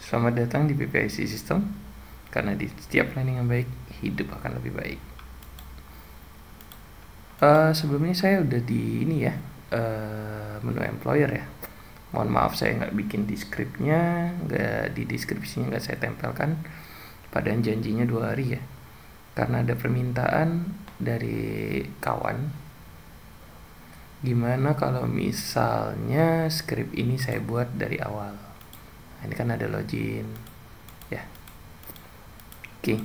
Selamat datang di PPIC System, karena di setiap planning yang baik, hidup akan lebih baik. Sebelumnya saya udah di ini ya, menu employer ya. Mohon maaf saya nggak bikin di scriptnya, nggak di deskripsinya nggak saya tempelkan. Padahal janjinya 2 hari ya, karena ada permintaan dari kawan. Gimana kalau misalnya script ini saya buat dari awal? Nah, ini kan ada login ya. Oke.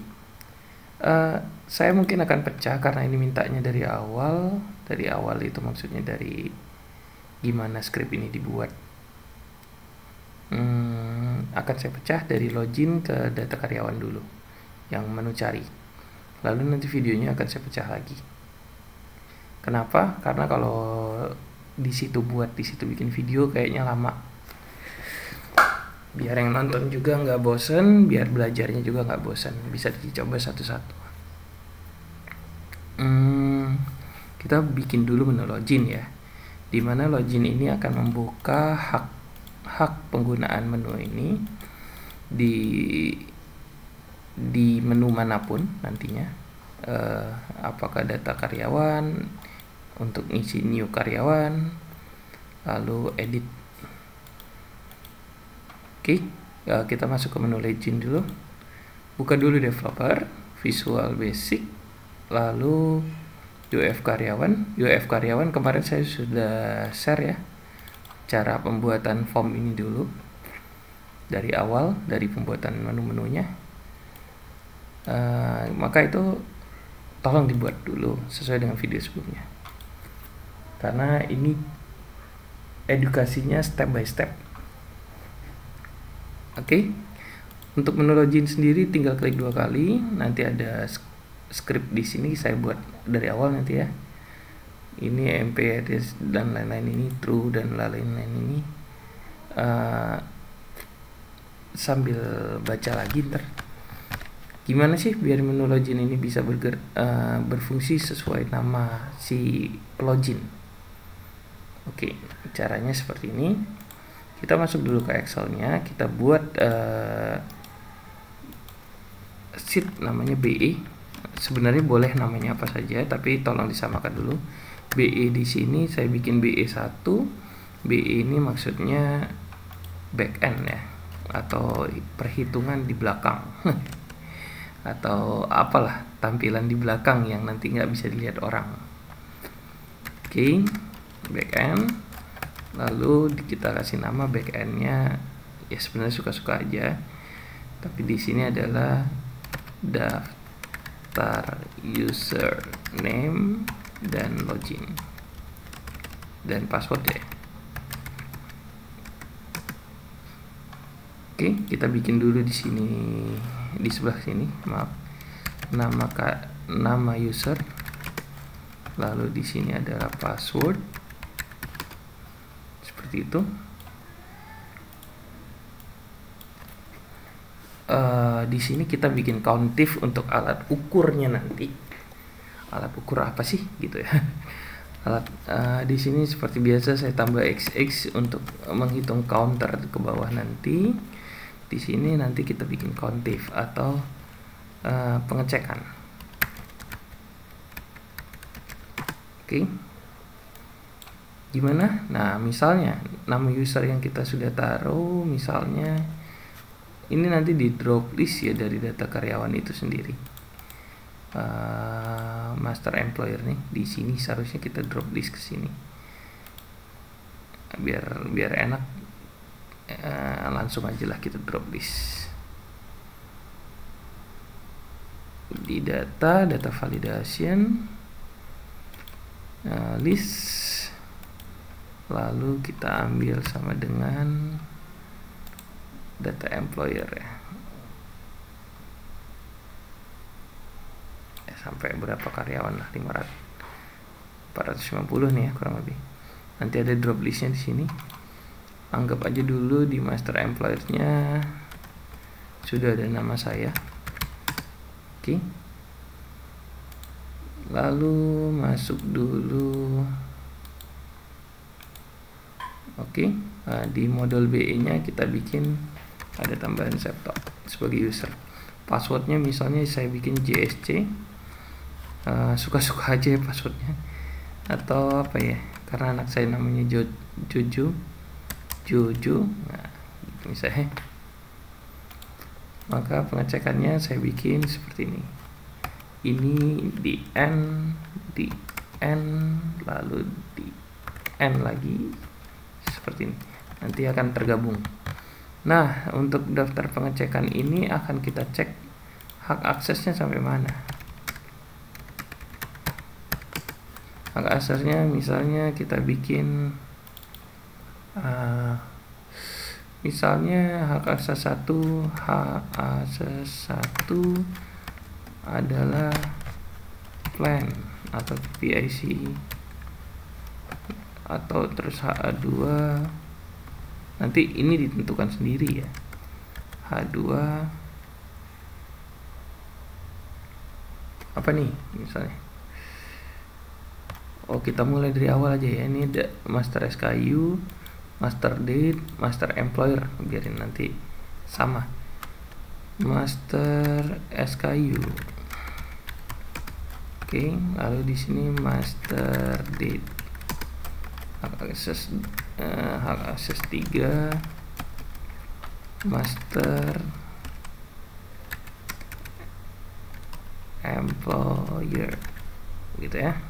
Saya mungkin akan pecah karena ini mintanya dari awal. Dari awal itu maksudnya dari gimana script ini dibuat. Akan saya pecah dari login ke data karyawan dulu, yang menu cari. Lalu nanti videonya akan saya pecah lagi. Kenapa? Karena kalau di situ bikin video kayaknya lama. Biar yang nonton juga nggak bosen, biar belajarnya juga nggak bosen, bisa dicoba satu-satu. Kita bikin dulu menu login ya, dimana login ini akan membuka hak penggunaan menu ini di menu manapun nantinya, apakah data karyawan, untuk ngisi new karyawan, lalu edit. Oke, kita masuk ke menu login dulu. Buka dulu developer, Visual Basic, lalu UF karyawan. UF karyawan kemarin saya sudah share ya, cara pembuatan form ini dulu dari awal, dari pembuatan menu-menunya. Maka itu tolong dibuat dulu sesuai dengan video sebelumnya, karena ini edukasinya step by step. Oke. Untuk menu login sendiri tinggal klik 2 kali, nanti ada script di sini saya buat dari awal nanti ya. Ini MP address dan lain-lain, ini true dan lain-lain ini. Sambil baca lagi ntar. Gimana sih biar menu login ini bisa berfungsi sesuai nama si plugin? Oke, caranya seperti ini. Kita masuk dulu ke Excel-nya, kita buat sheet namanya BE. Sebenarnya boleh namanya apa saja, tapi tolong disamakan dulu. BE di sini saya bikin BE1. BE ini maksudnya back end ya, atau perhitungan di belakang. Atau apalah, tampilan di belakang yang nanti nggak bisa dilihat orang. Oke, back end. Lalu kita kasih nama backendnya ya, sebenarnya suka-suka aja, tapi di sini adalah daftar username dan login dan password ya. Oke, kita bikin dulu di sini, di sebelah sini, maaf, nama user, lalu di sini adalah password. Itu di sini kita bikin countif untuk alat ukurnya nanti. Alat ukur apa sih gitu ya? Alat di sini seperti biasa saya tambah XX untuk menghitung counter ke bawah nanti. Di sini nanti kita bikin countif atau pengecekan. Oke. Gimana? Nah, misalnya nama user yang kita sudah taruh, misalnya ini nanti di drop list ya dari data karyawan itu sendiri. Master employer nih, di sini seharusnya kita drop list ke sini. Biar enak, langsung aja lah kita drop list. Di data validation, list. Lalu kita ambil sama dengan data employer ya. Sampai berapa karyawan lah, 450 nih ya kurang lebih. Nanti ada drop listnya di sini. Anggap aja dulu di master employer-nya sudah ada nama saya. Oke. Lalu masuk dulu. Oke, di model BE nya kita bikin ada tambahan Septo sebagai user. Passwordnya misalnya saya bikin JSC, suka-suka aja ya passwordnya, atau apa ya, karena anak saya namanya Jojo, nah misalnya. Maka pengecekannya saya bikin seperti ini di N lalu di N lagi seperti ini, nanti akan tergabung. Nah, untuk daftar pengecekan ini akan kita cek hak aksesnya sampai mana. Hak aksesnya misalnya kita bikin misalnya hak akses 1 adalah plan atau PIC, atau terus HA2 nanti ini ditentukan sendiri ya, H2 apa nih misalnya. Kita mulai dari awal aja ya. Ini master SKU, master date, master employer, biarin nanti sama. Master SKU. Oke, lalu di sini master date. Hak akses 3, master employer gitu ya.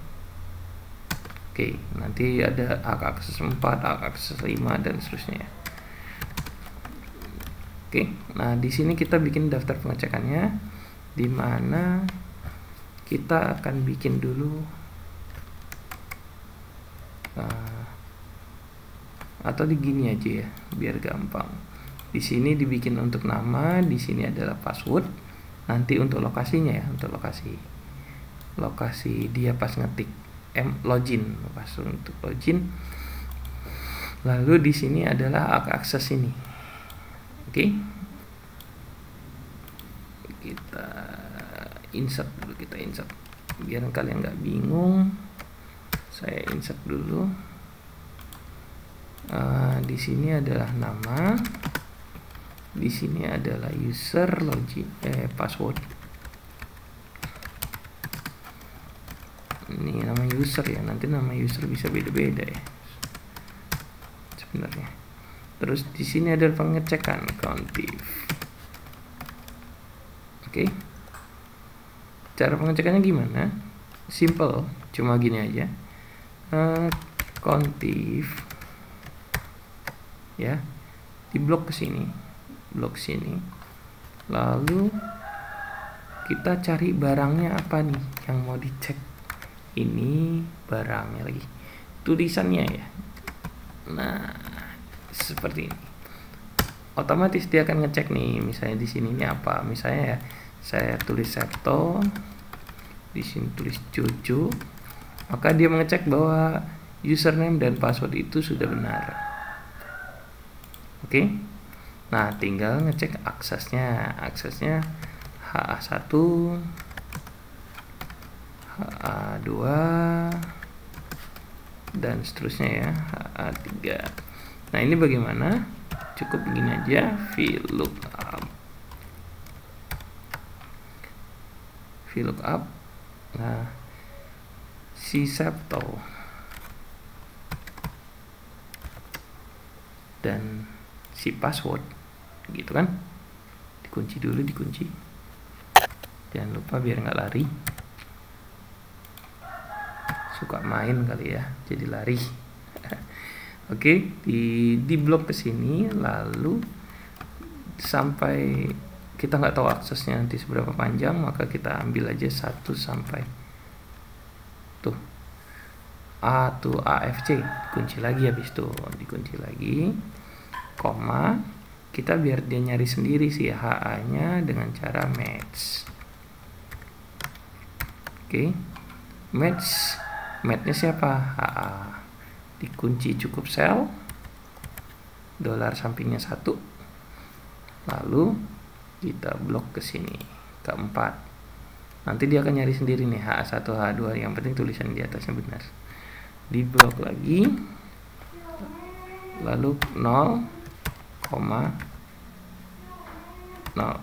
Oke, nanti ada hak akses 4, hak akses 5 dan seterusnya. Oke, nah di sini kita bikin daftar pengecekannya, di mana kita akan bikin dulu atau di gini aja ya, biar gampang. Di sini dibikin untuk nama, di sini adalah password. Nanti untuk lokasinya ya, untuk lokasi dia pas ngetik login, pas untuk login. Lalu di sini adalah hak akses ini. Oke, kita insert dulu, biar kalian nggak bingung. Saya insert dulu. Di sini adalah nama, di sini adalah user login, password. Ini nama user ya, nanti nama user bisa beda-beda ya sebenarnya. Terus di sini ada pengecekan COUNTIF. Oke, cara pengecekannya gimana? Simple, cuma gini aja. COUNTIF ya, di blok sini, lalu kita cari barangnya apa nih yang mau dicek. Ini barangnya lagi, tulisannya ya. Nah, seperti ini. Otomatis dia akan ngecek nih, misalnya di sini ini apa. Misalnya ya, saya tulis Septo, di sini tulis Jojo, maka dia mengecek bahwa username dan password itu sudah benar. Oke. Nah, tinggal ngecek aksesnya. Aksesnya HA1, HA2 dan seterusnya ya, HA3. Nah, ini bagaimana? Cukup begini aja, VLOOKUP. Nah, si Septo dan si password gitu kan, dikunci dulu, jangan lupa biar nggak lari. Suka main kali ya, jadi lari. Oke, di blok ke sini, lalu sampai kita nggak tahu aksesnya nanti seberapa panjang, maka kita ambil aja 1 sampai tuh AFC, kunci lagi, habis itu dikunci lagi, koma, kita biar dia nyari sendiri si HA-nya dengan cara match. Oke, matchnya siapa? HA. Dikunci cukup sel, dolar sampingnya 1, lalu kita blok ke sini, keempat. Nanti dia akan nyari sendiri nih HA1, HA2, yang penting tulisan di atasnya benar. Di blok lagi, lalu 0, 0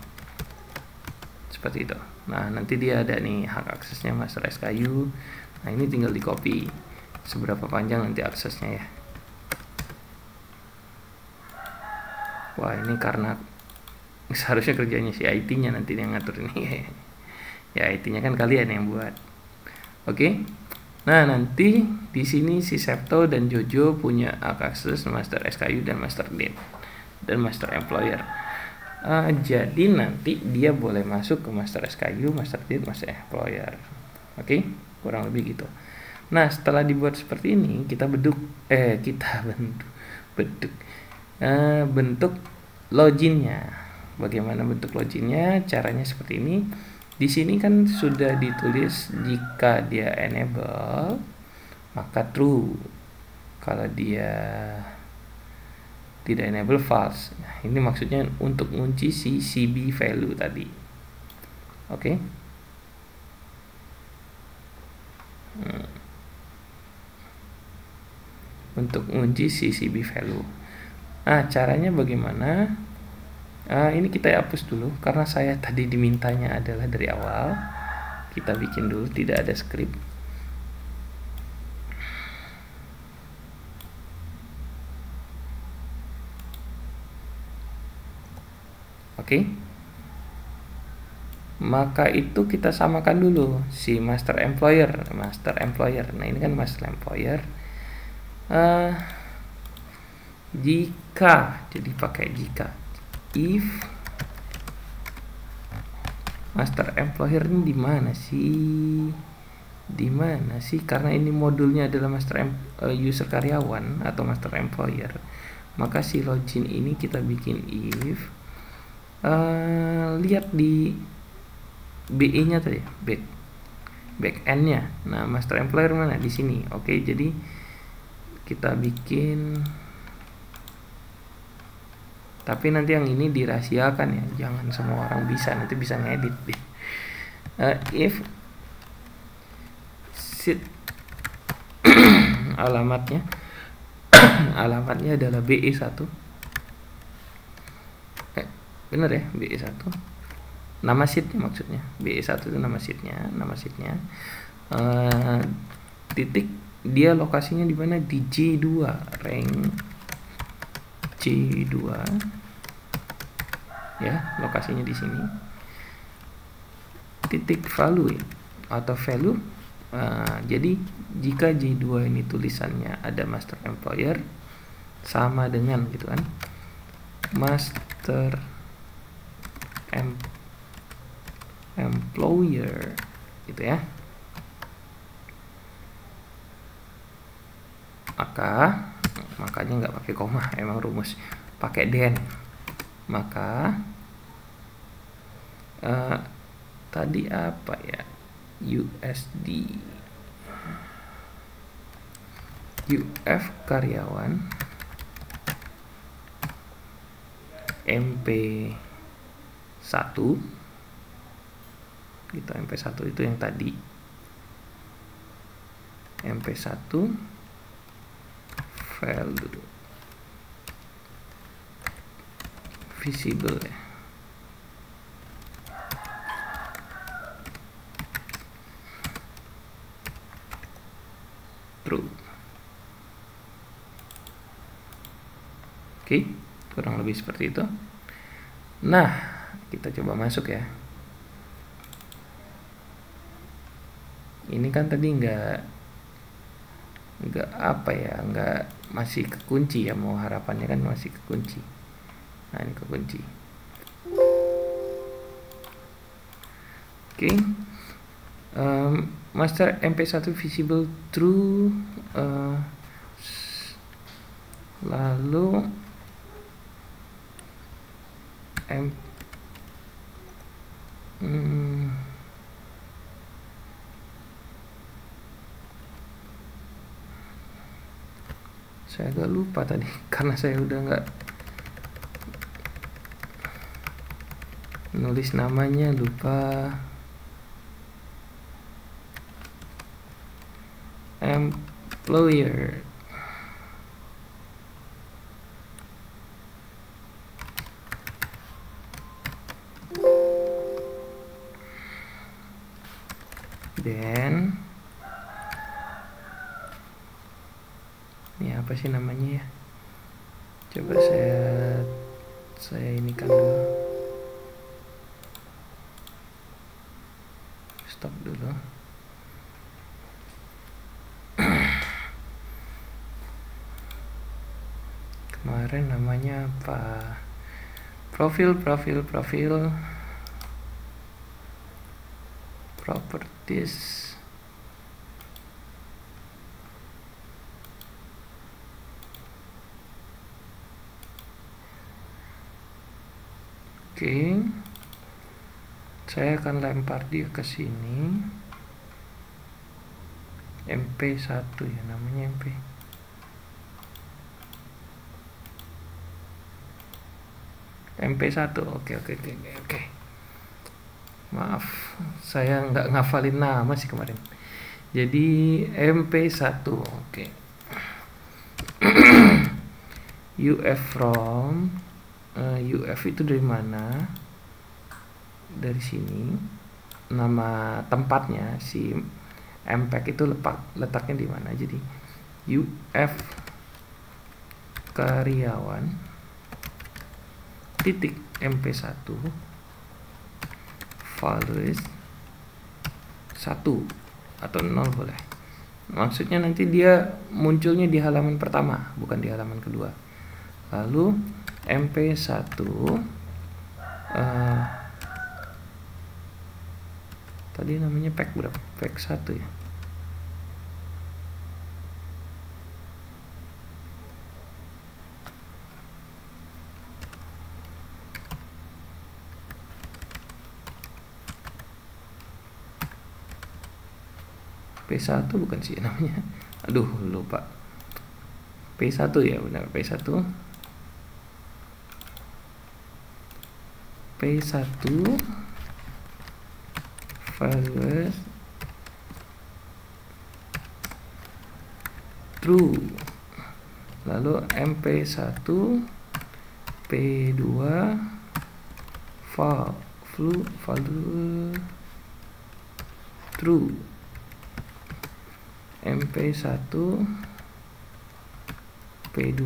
seperti itu. Nah, nanti dia ada nih hak aksesnya master SKU. Nah, ini tinggal di copy seberapa panjang nanti aksesnya ya. Wah, ini karena seharusnya kerjanya si IT-nya nanti yang ngatur ini. Ya, IT-nya kan kalian yang buat. Oke. Nah, nanti di sini si Septo dan Jojo punya hak akses master SKU dan master date dan master employer. Jadi nanti dia boleh masuk ke master SKU, master date, master employer. Oke, kurang lebih gitu. Nah, setelah dibuat seperti ini, kita bentuk loginnya. Bagaimana bentuk loginnya? Caranya seperti ini. Di sini kan sudah ditulis jika dia enable maka true. Kalau dia tidak enable false. Nah, ini maksudnya untuk ngunci si CB value tadi. Oke. Untuk ngunci si CB value. Nah, caranya bagaimana? Ini kita hapus dulu karena saya tadi dimintanya adalah dari awal. Kita bikin dulu, tidak ada script. Oke. Maka itu kita samakan dulu si master employer. Nah, ini kan master employer. Jika, jadi pakai jika. If master employer ini di mana sih? Karena ini modulnya adalah master user karyawan atau master employer. Maka si login ini kita bikin if lihat di BE-nya tadi, back end-nya. Nah, master employer mana? Di sini. Oke, jadi kita bikin, tapi nanti yang ini dirahasiakan ya, jangan semua orang bisa, nanti bisa ngedit deh. If sit alamatnya adalah BE1. Bener ya, BE1. Nama sheetnya maksudnya. BE1 itu nama sheetnya. Titik dia lokasinya di mana? Di J2, rank J2. Ya, lokasinya di sini. Titik value atau value. Jadi jika J2 ini tulisannya ada master employer, sama dengan gitu kan, master employer gitu ya. Makanya nggak pakai koma, emang rumus pakai den. Maka tadi apa ya, USD UF karyawan MP1 gitu. MP1 itu yang tadi, MP1 value visible ya. True. Oke, kurang lebih seperti itu. Nah, kita coba masuk ya. Ini kan tadi nggak masih kekunci ya, mau harapannya kan masih kekunci. Nah, ini kekunci. Oke. Master MP1 visible true. Lalu saya agak lupa tadi karena saya udah nggak nulis namanya, lupa. Employer then ini apa sih namanya ya, coba saya ini kan dulu, stop dulu. Kemarin namanya apa, profil properties, oke. Saya akan lempar dia ke sini, MP1 ya namanya, MP1. Oke. Maaf, saya nggak ngafalin nama sih kemarin. Jadi MP1, oke. UF from UF itu dari mana? Dari sini. Nama tempatnya si MPEG itu letaknya di mana? Jadi UF karyawan titik MP1 values 1 atau 0 boleh. Maksudnya nanti dia munculnya di halaman pertama, bukan di halaman kedua. Lalu MP1 tadi namanya pack berapa? Pack 1 ya. P1 bukan sih namanya, aduh lupa. P1 ya, benar, P1 values true. Lalu MP1 P2 value true. MP1 P2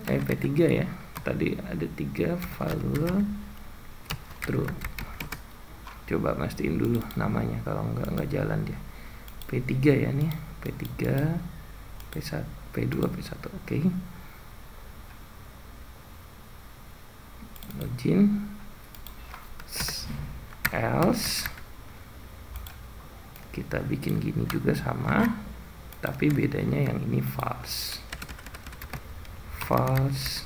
P3 ya, tadi ada 3 value true. Coba mastiin dulu namanya, kalau nggak jalan dia. P3 ya nih, P3 P1 P2 P1. oke. Login else kita bikin gini juga sama, tapi bedanya yang ini false. False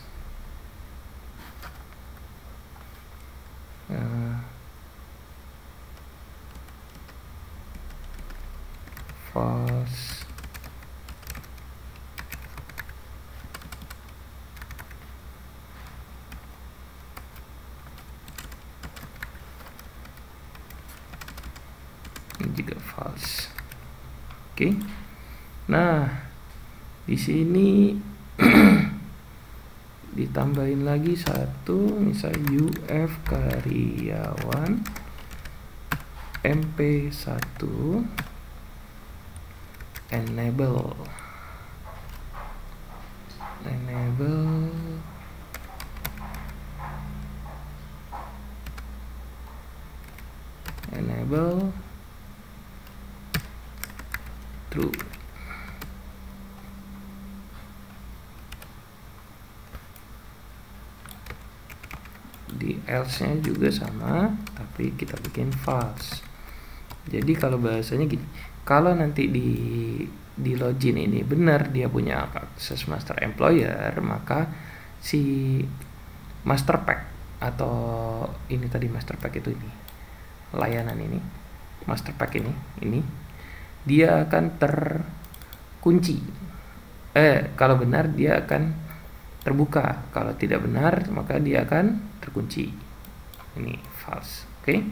ini juga false. Oke. Nah, di sini ditambahin lagi satu, misal UF karyawan MP1 enable true. Di else nya juga sama, tapi kita bikin false. Jadi kalau bahasanya gini, kalau nanti di login ini benar dia punya akses master employer, maka si master pack atau ini tadi master pack itu, ini layanan ini master pack ini dia akan terkunci. Kalau benar dia akan terbuka, kalau tidak benar maka dia akan terkunci. Ini false. Oke.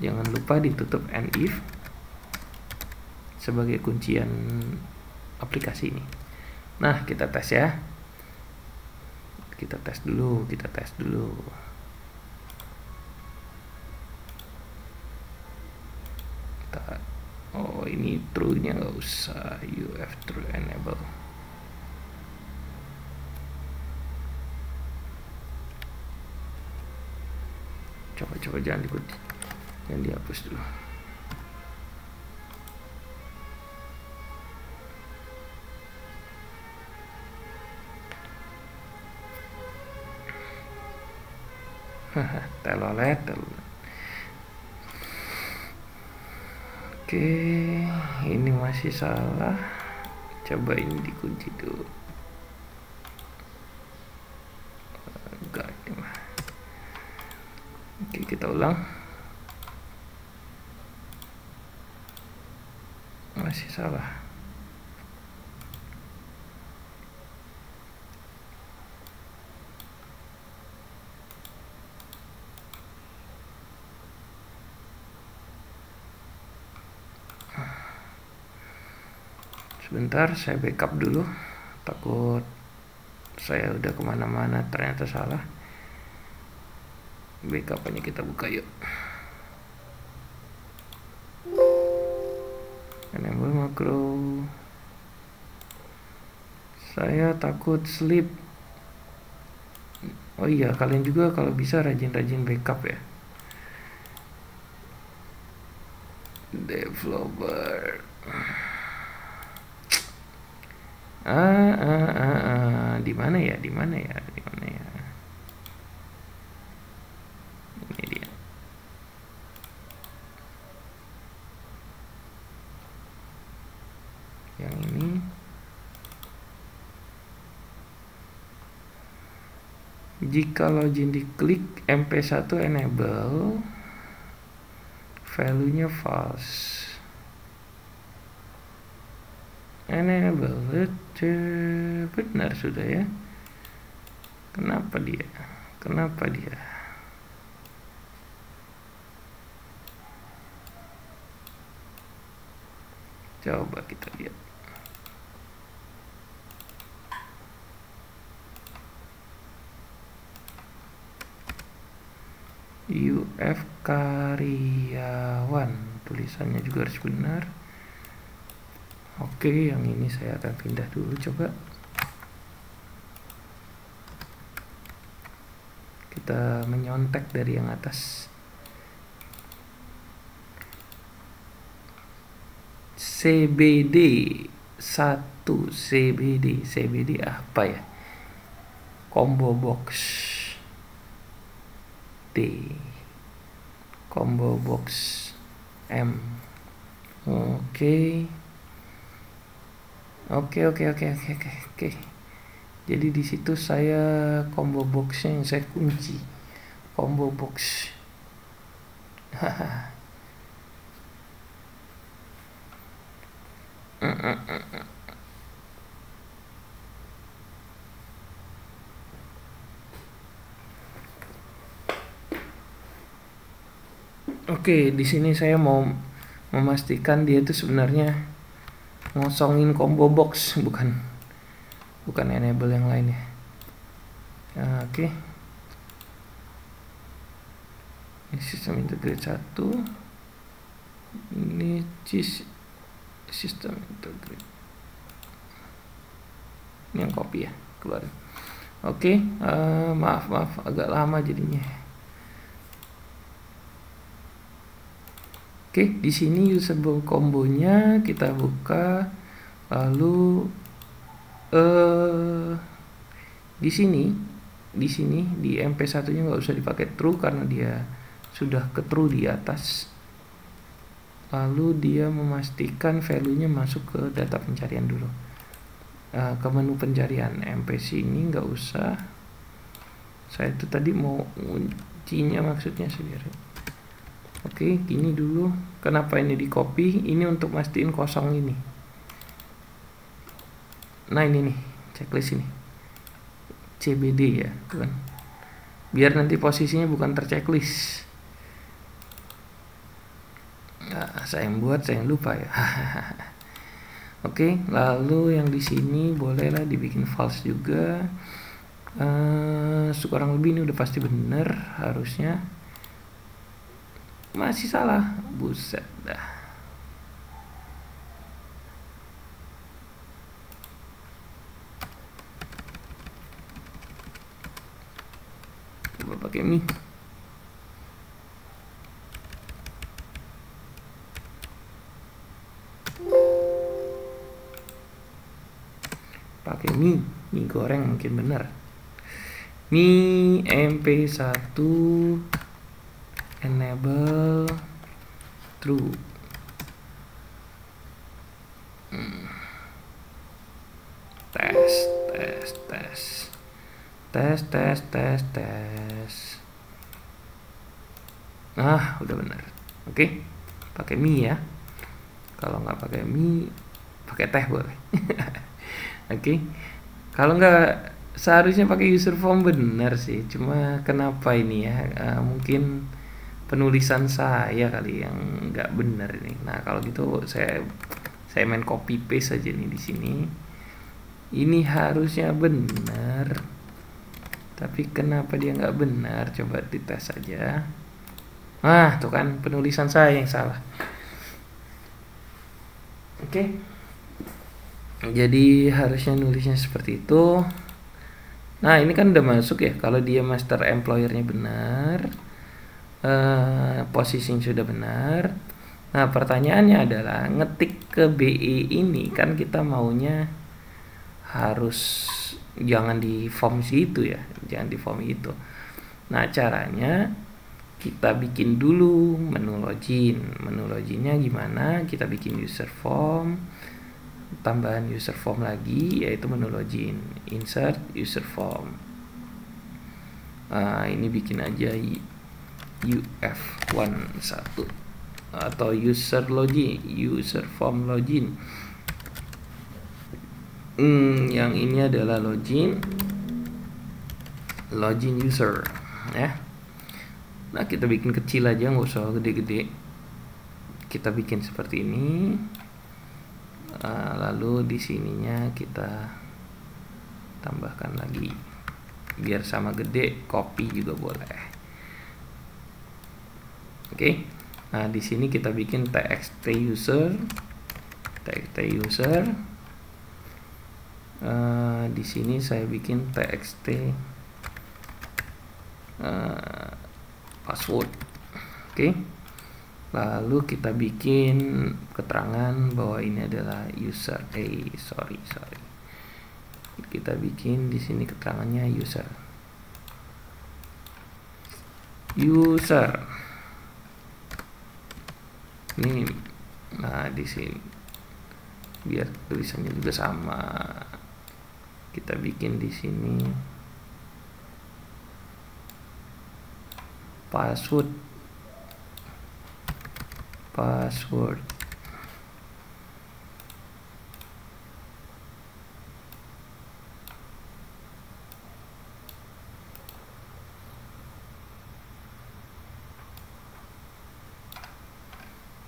Jangan lupa ditutup and if sebagai kuncian aplikasi ini. Nah, kita tes ya. Kita tes dulu. Kita Oh, ini true nya nggak usah, UF true enable. Coba jangan diikuti, jangan dihapus dulu. telolet. Oke, ini masih salah. Coba ini dikunci dulu. Enggak, ini mah. Oke, kita ulang. Masih salah. Sebentar, saya backup dulu, takut saya udah kemana-mana ternyata salah. Backupannya kita buka yuk. Enable makro. Saya takut sleep. Oh iya, kalian juga kalau bisa rajin-rajin backup ya. Developer. Di mana ya? Ini dia. Yang ini. Jika login diklik MP1 enable, value-nya false. Enable, benar sudah ya. Kenapa dia? Coba kita lihat. UF karyawan, tulisannya juga harus benar. Oke, yang ini saya akan pindah dulu, coba kita menyontek dari yang atas. CBD 1, CBD apa ya? Combo box D, combo box M. Oke. Jadi di situ saya combo boxnya yang saya kunci, combo box. Oke, di sini saya mau memastikan dia itu sebenarnya ngosongin combo box, bukan enable yang lain ya. Oke. Ini sistem integrate 1. Ini sistem integrate. Ini yang copy ya, keluar. Oke, maaf agak lama jadinya. Oke, di sini usable kombonya kita buka, lalu di sini di MP1-nya nggak usah dipakai true karena dia sudah ke true di atas. Lalu dia memastikan value-nya masuk ke data pencarian dulu, ke menu pencarian. MP sini nggak usah. Saya itu tadi mau kuncinya maksudnya sendiri. Oke, gini dulu. Kenapa ini di copy? Ini untuk mastiin kosong ini. Nah ini nih, checklist ini. CBD ya, kan. Biar nanti posisinya bukan terchecklist. Nah, saya yang buat, saya yang lupa ya. Oke, lalu yang di sini bolehlah dibikin false juga. Kurang lebih ini udah pasti bener harusnya. Masih salah, buset dah. coba pakai mi. Pakai mie goreng mungkin benar. Mie mp1 enable true. Tes. Nah, udah benar. Oke, pakai mie ya. Kalau nggak pakai mie, pakai teh boleh. Oke, kalau nggak seharusnya pakai user form benar sih. Cuma kenapa ini ya? Mungkin penulisan saya kali yang nggak benar ini. Nah, kalau gitu saya main copy paste aja nih di sini. Ini harusnya benar, tapi kenapa dia nggak benar? Coba dites aja. Nah, tuh kan penulisan saya yang salah. Oke. Jadi harusnya nulisnya seperti itu. Nah, ini kan udah masuk ya. Kalau dia master employer-nya benar, posisinya sudah benar. Nah, pertanyaannya adalah ngetik ke BE ini kan kita maunya harus jangan di form situ ya, jangan di form itu. Nah, caranya kita bikin dulu menu login. Menu loginnya gimana? Kita bikin user form, tambahan user form lagi yaitu menu login, insert user form. Ini bikin aja UF11 atau user login, user form login. Yang ini adalah login user ya. Nah, kita bikin kecil aja, nggak usah gede-gede. Kita bikin seperti ini. Lalu di sininya kita tambahkan lagi biar sama gede, copy juga boleh. Oke. Nah, di sini kita bikin txt user. Di sini saya bikin txt password. Oke. Lalu kita bikin keterangan bahwa ini adalah user. Sorry. Kita bikin di sini keterangannya user. Ini, nah di sini biar tulisannya juga sama. Kita bikin di sini password.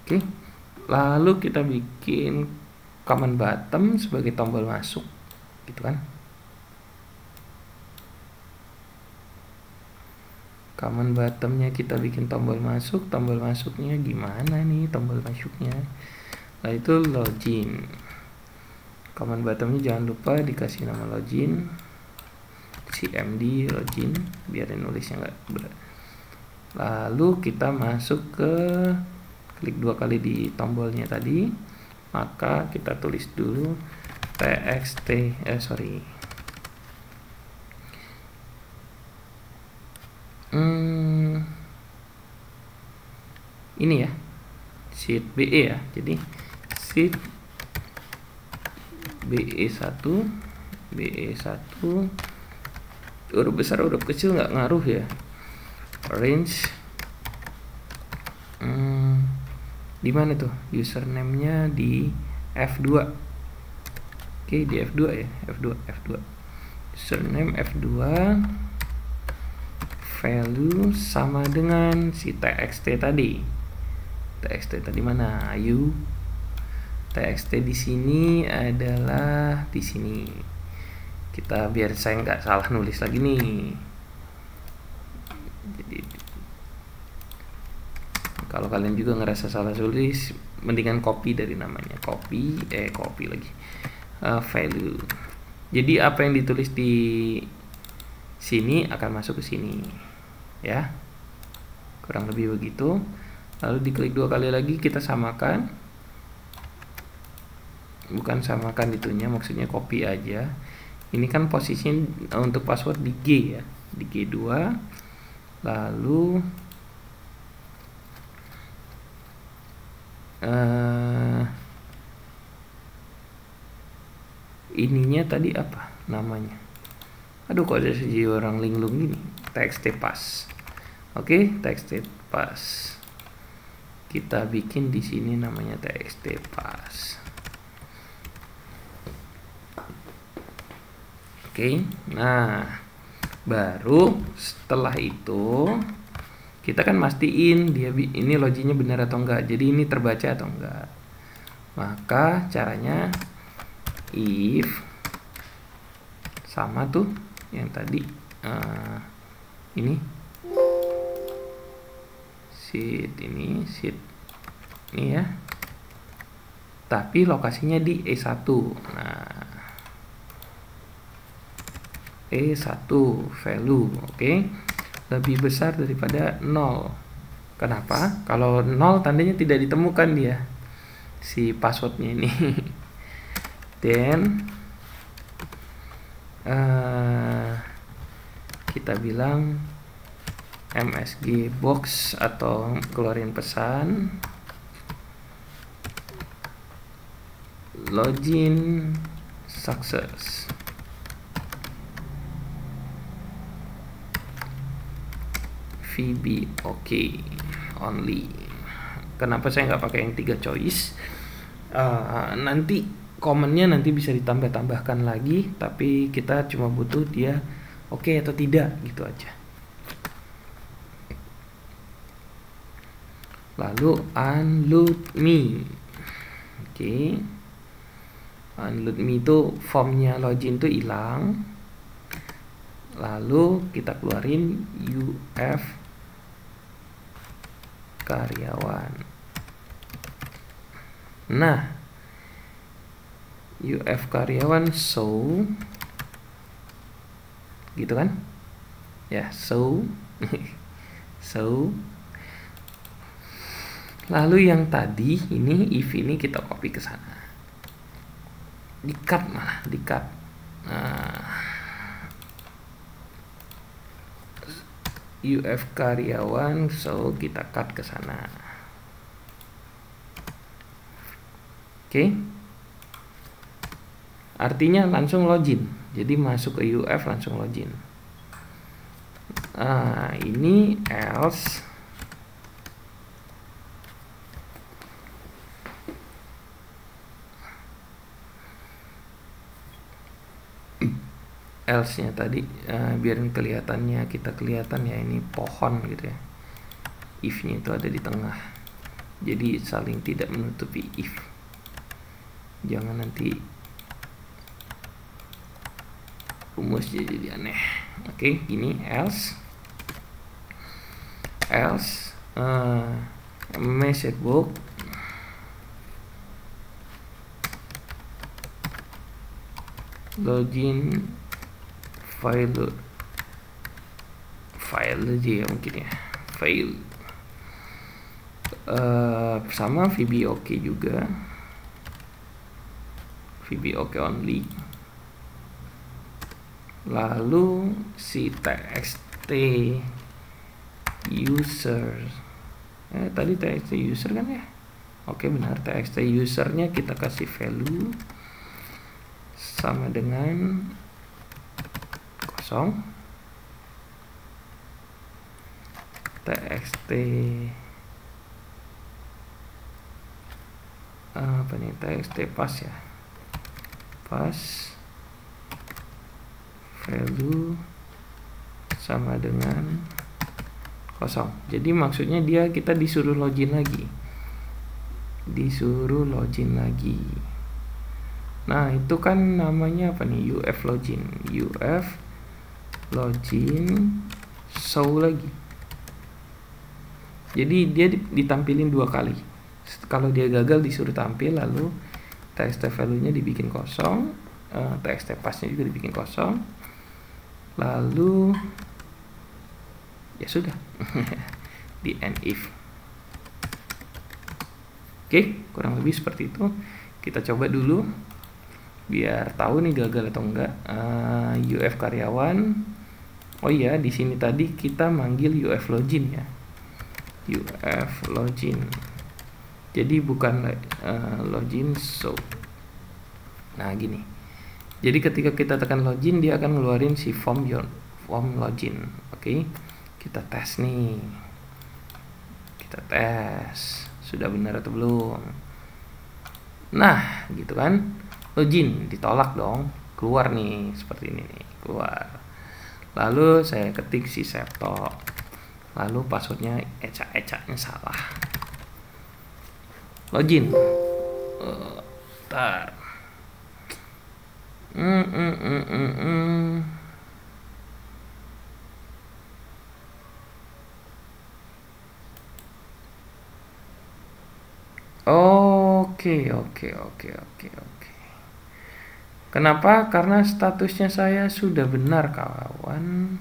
Oke, lalu kita bikin command button sebagai tombol masuk, gitu kan? Command buttonnya kita bikin tombol masuk. Tombol masuknya gimana nih tombol masuknya? Nah, itu login. Command buttonnya jangan lupa dikasih nama login, cmd login biar nulisnya nggak berat. Lalu kita masuk ke klik 2 kali di tombolnya tadi, maka kita tulis dulu ini ya, sheet BE ya. Jadi sheet BE1 huruf besar huruf kecil nggak ngaruh ya. Range di mana tuh username-nya? Di F2. Oke, di F2 ya, F2 username F2, value sama dengan si txt tadi. Txt tadi mana? Ayo, txt di sini adalah di sini. Kita biar saya nggak salah nulis lagi nih. Jadi kalau kalian juga ngerasa salah tulis, mendingan copy dari namanya. Copy lagi. Value. Jadi apa yang ditulis di sini akan masuk ke sini. ya, kurang lebih begitu. Lalu diklik 2 kali lagi, kita samakan, bukan samakan itunya, maksudnya copy aja. Ini kan posisinya untuk password di G ya, di G2. Lalu ininya tadi apa namanya? Aduh, kok ada sejauh orang linglung gini. TXT pass. Oke, TXT pass. Kita bikin di sini namanya TXT pass. Oke, nah baru setelah itu kita kan mastiin dia ini loginnya benar atau enggak, jadi ini terbaca atau enggak. Maka caranya if sama tuh yang tadi, ini sheet ini ya, tapi lokasinya di E1. Nah, E1 value, oke, lebih besar daripada 0. Kenapa? Kalau 0 tandanya tidak ditemukan dia si passwordnya ini. Dan kita bilang MSG box atau keluarin pesan login success. VB okay only. Kenapa saya nggak pakai yang 3 choice? Nanti komennya nanti bisa ditambah-tambahkan lagi, tapi kita cuma butuh dia oke atau tidak gitu aja. Lalu unload me. Oke. Unload me itu formnya login tuh hilang. Lalu kita keluarin UF karyawan. Nah, UF karyawan show gitu kan ya, show show. Lalu yang tadi ini if ini kita copy ke sana, di cut, malah di cut. UF karyawan, so kita cut ke sana. Oke. Artinya langsung login. Jadi masuk ke UF langsung login. Ini else else-nya tadi biar kelihatannya, kita kelihatan ya, ini pohon gitu ya. If-nya itu ada di tengah. Jadi saling tidak menutupi if. Jangan nanti rumusnya jadi aneh. Oke, gini else message book login file aja ya mungkin ya, file sama VB okay juga, VB okay only. Lalu si txt user, tadi txt user kan ya, oke benar, txt usernya kita kasih value sama dengan 0. txt apa nih, txt pass ya, pass value sama dengan 0. Jadi maksudnya dia, kita disuruh login lagi, nah itu kan namanya apa nih, UF login show lagi. Jadi dia ditampilin 2 kali. Kalau dia gagal disuruh tampil, lalu txt value nya dibikin 0, txt pass nya juga dibikin 0. Lalu Ya sudah. Di end if. Oke, kurang lebih seperti itu. Kita coba dulu biar tahu nih gagal atau enggak. UF karyawan. Oh iya, di sini tadi kita manggil UF login ya. UF login. Jadi bukan login show. Nah, gini. Jadi ketika kita tekan login, dia akan ngeluarin si form login. Oke. Kita tes nih. Kita tes. Sudah benar atau belum? Nah, gitu kan. Login ditolak dong. Keluar nih seperti ini nih, keluar. Lalu saya ketik si septo. Lalu passwordnya ecak-ecaknya salah. Login. Bentar. Oke. Kenapa? Karena statusnya saya sudah benar, kawan.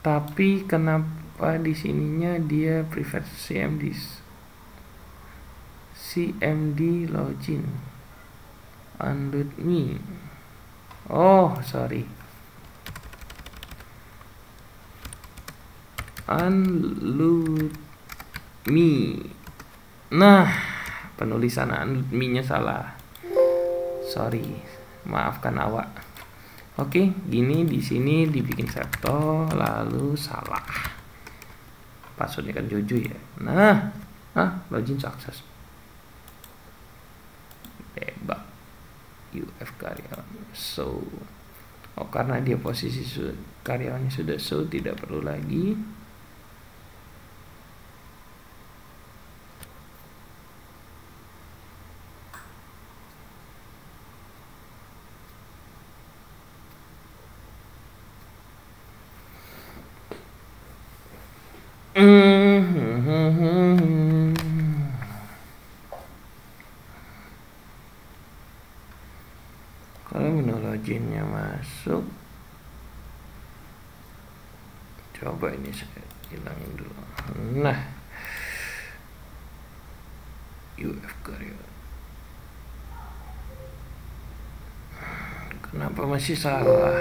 Tapi kenapa di sininya dia prefer CMD login unload me. Oh, sorry. Unload me. Nah, penulisan unload me-nya salah. Sorry, maafkan awak. Oke, gini di sini dibikin septo lalu salah. Passwordnya kan Jojo ya. Nah, login sukses. Debug UF karyawan show. Oh, karena dia posisi karyawannya sudah show, tidak perlu lagi. Kalau menu loginnya masuk, coba ini saya hilangin dulu. Nah, UF karyawan. Kenapa masih salah?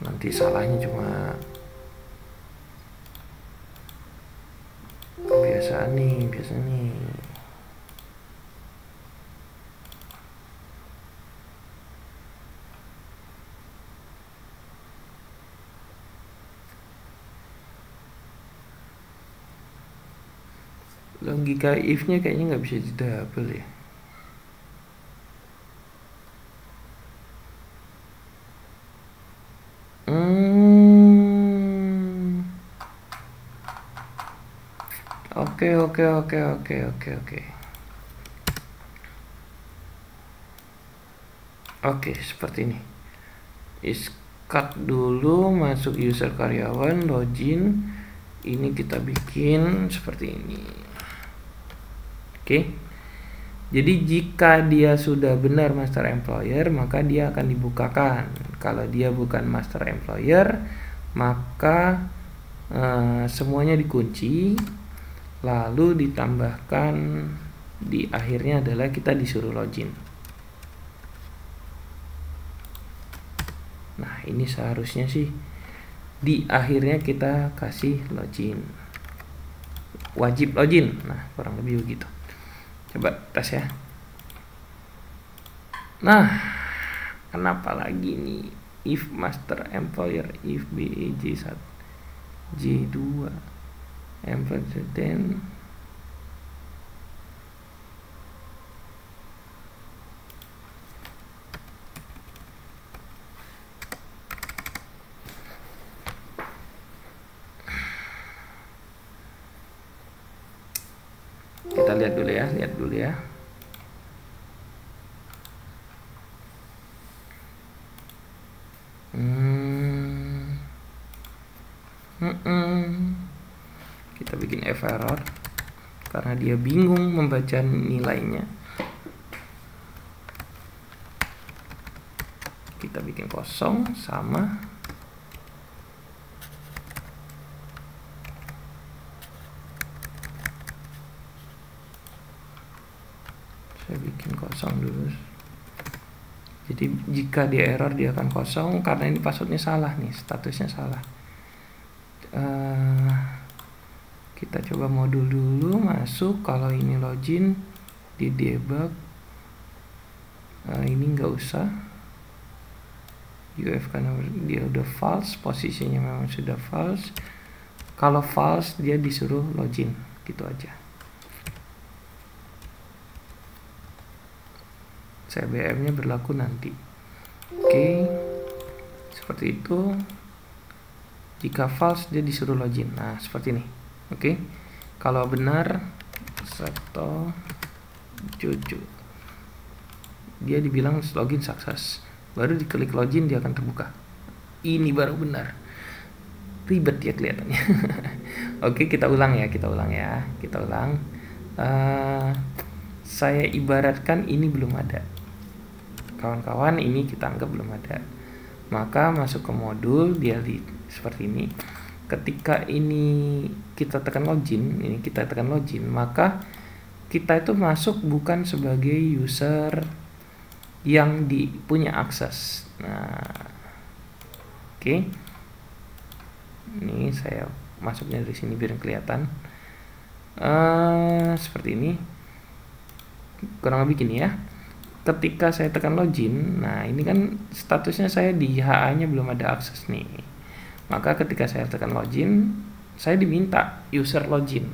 Nanti salahnya cuma kebiasaan nih, biasa nih. Logika if-nya kayaknya nggak bisa di double ya. Oke, seperti ini. Cut dulu, masuk user karyawan, login. Ini kita bikin seperti ini. Oke. Jadi jika dia sudah benar master employer, maka dia akan dibukakan. Kalau dia bukan master employer, maka semuanya dikunci. Lalu ditambahkan di akhirnya adalah kita disuruh login. Nah, ini seharusnya sih di akhirnya kita kasih login. Wajib login. Nah, kurang lebih begitu. Coba tes ya. Nah, kenapa lagi nih? If master employer, if BEJ1, J2, employer then kita lihat dulu ya. Kita bikin F error karena dia bingung membaca nilainya. Kita bikin kosong sama saya bikin kosong dulu. Jadi jika dia error dia akan kosong karena ini passwordnya salah nih, statusnya salah. Kita coba modul dulu masuk. Kalau ini login di debug, ini nggak usah UF karena dia udah false, posisinya memang sudah false. Kalau false dia disuruh login, gitu aja. CBM-nya berlaku nanti. Oke, seperti itu. Jika false dia disuruh login. Nah, seperti ini. Oke. Kalau benar Seto Jojo, dia dibilang login sukses. Baru diklik login dia akan terbuka. Ini baru benar. Ribet ya kelihatannya. Oke, kita ulang ya. Saya ibaratkan ini belum ada. Kawan-kawan, ini kita anggap belum ada. Maka masuk ke modul, dia seperti ini. Ketika ini kita tekan login, maka kita itu masuk bukan sebagai user yang punya akses. Nah, oke. Ini saya masuknya dari sini biar kelihatan. Seperti ini. Kurang lebih gini ya. Ketika saya tekan login, nah ini kan statusnya saya di HA-nya belum ada akses nih. Maka ketika saya tekan login, saya diminta user login.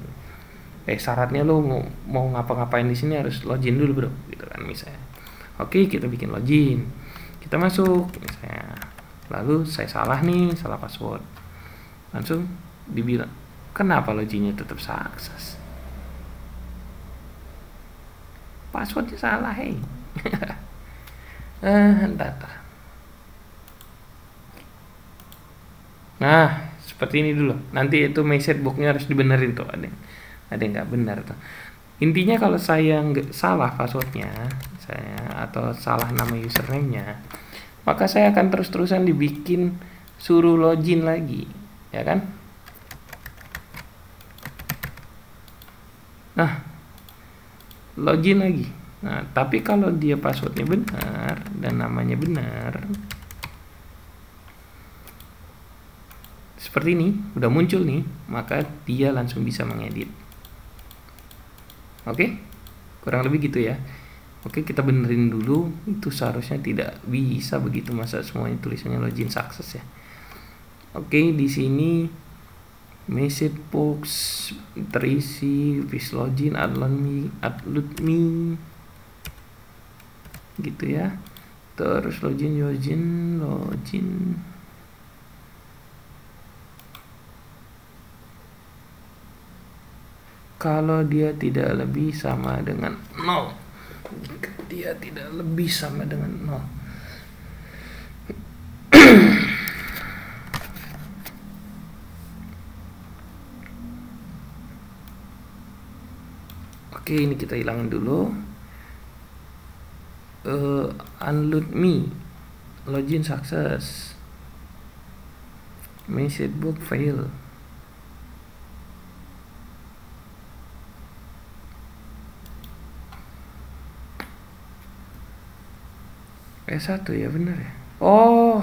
Syaratnya lo mau ngapa-ngapain di sini harus login dulu bro, gitu kan misalnya. Oke, kita bikin login, kita masuk misalnya. Lalu saya salah password, langsung dibilang kenapa loginnya tetap sukses? Passwordnya salah, hei. Data. Nah, seperti ini dulu. Nanti itu message box-nya harus dibenerin tuh. Ada yang nggak benar tuh. Intinya kalau saya nggak salah passwordnya, atau salah nama username-nya, maka saya akan terus-terusan dibikin suruh login lagi, ya kan? Nah, login lagi. Nah, tapi kalau dia passwordnya benar dan namanya benar, seperti ini, udah muncul nih, maka dia langsung bisa mengedit. Oke, kurang lebih gitu ya. Oke, kita benerin dulu. Itu seharusnya tidak bisa begitu, masa semuanya tulisannya login sukses ya. Oke, di sini message box terisi please login, upload me gitu ya. Terus login. Kalau dia tidak lebih sama dengan 0, dia tidak lebih sama dengan 0. Oke, ini kita hilangin dulu. Unload me, login success, message book fail. E1 ya, benar ya. Oh,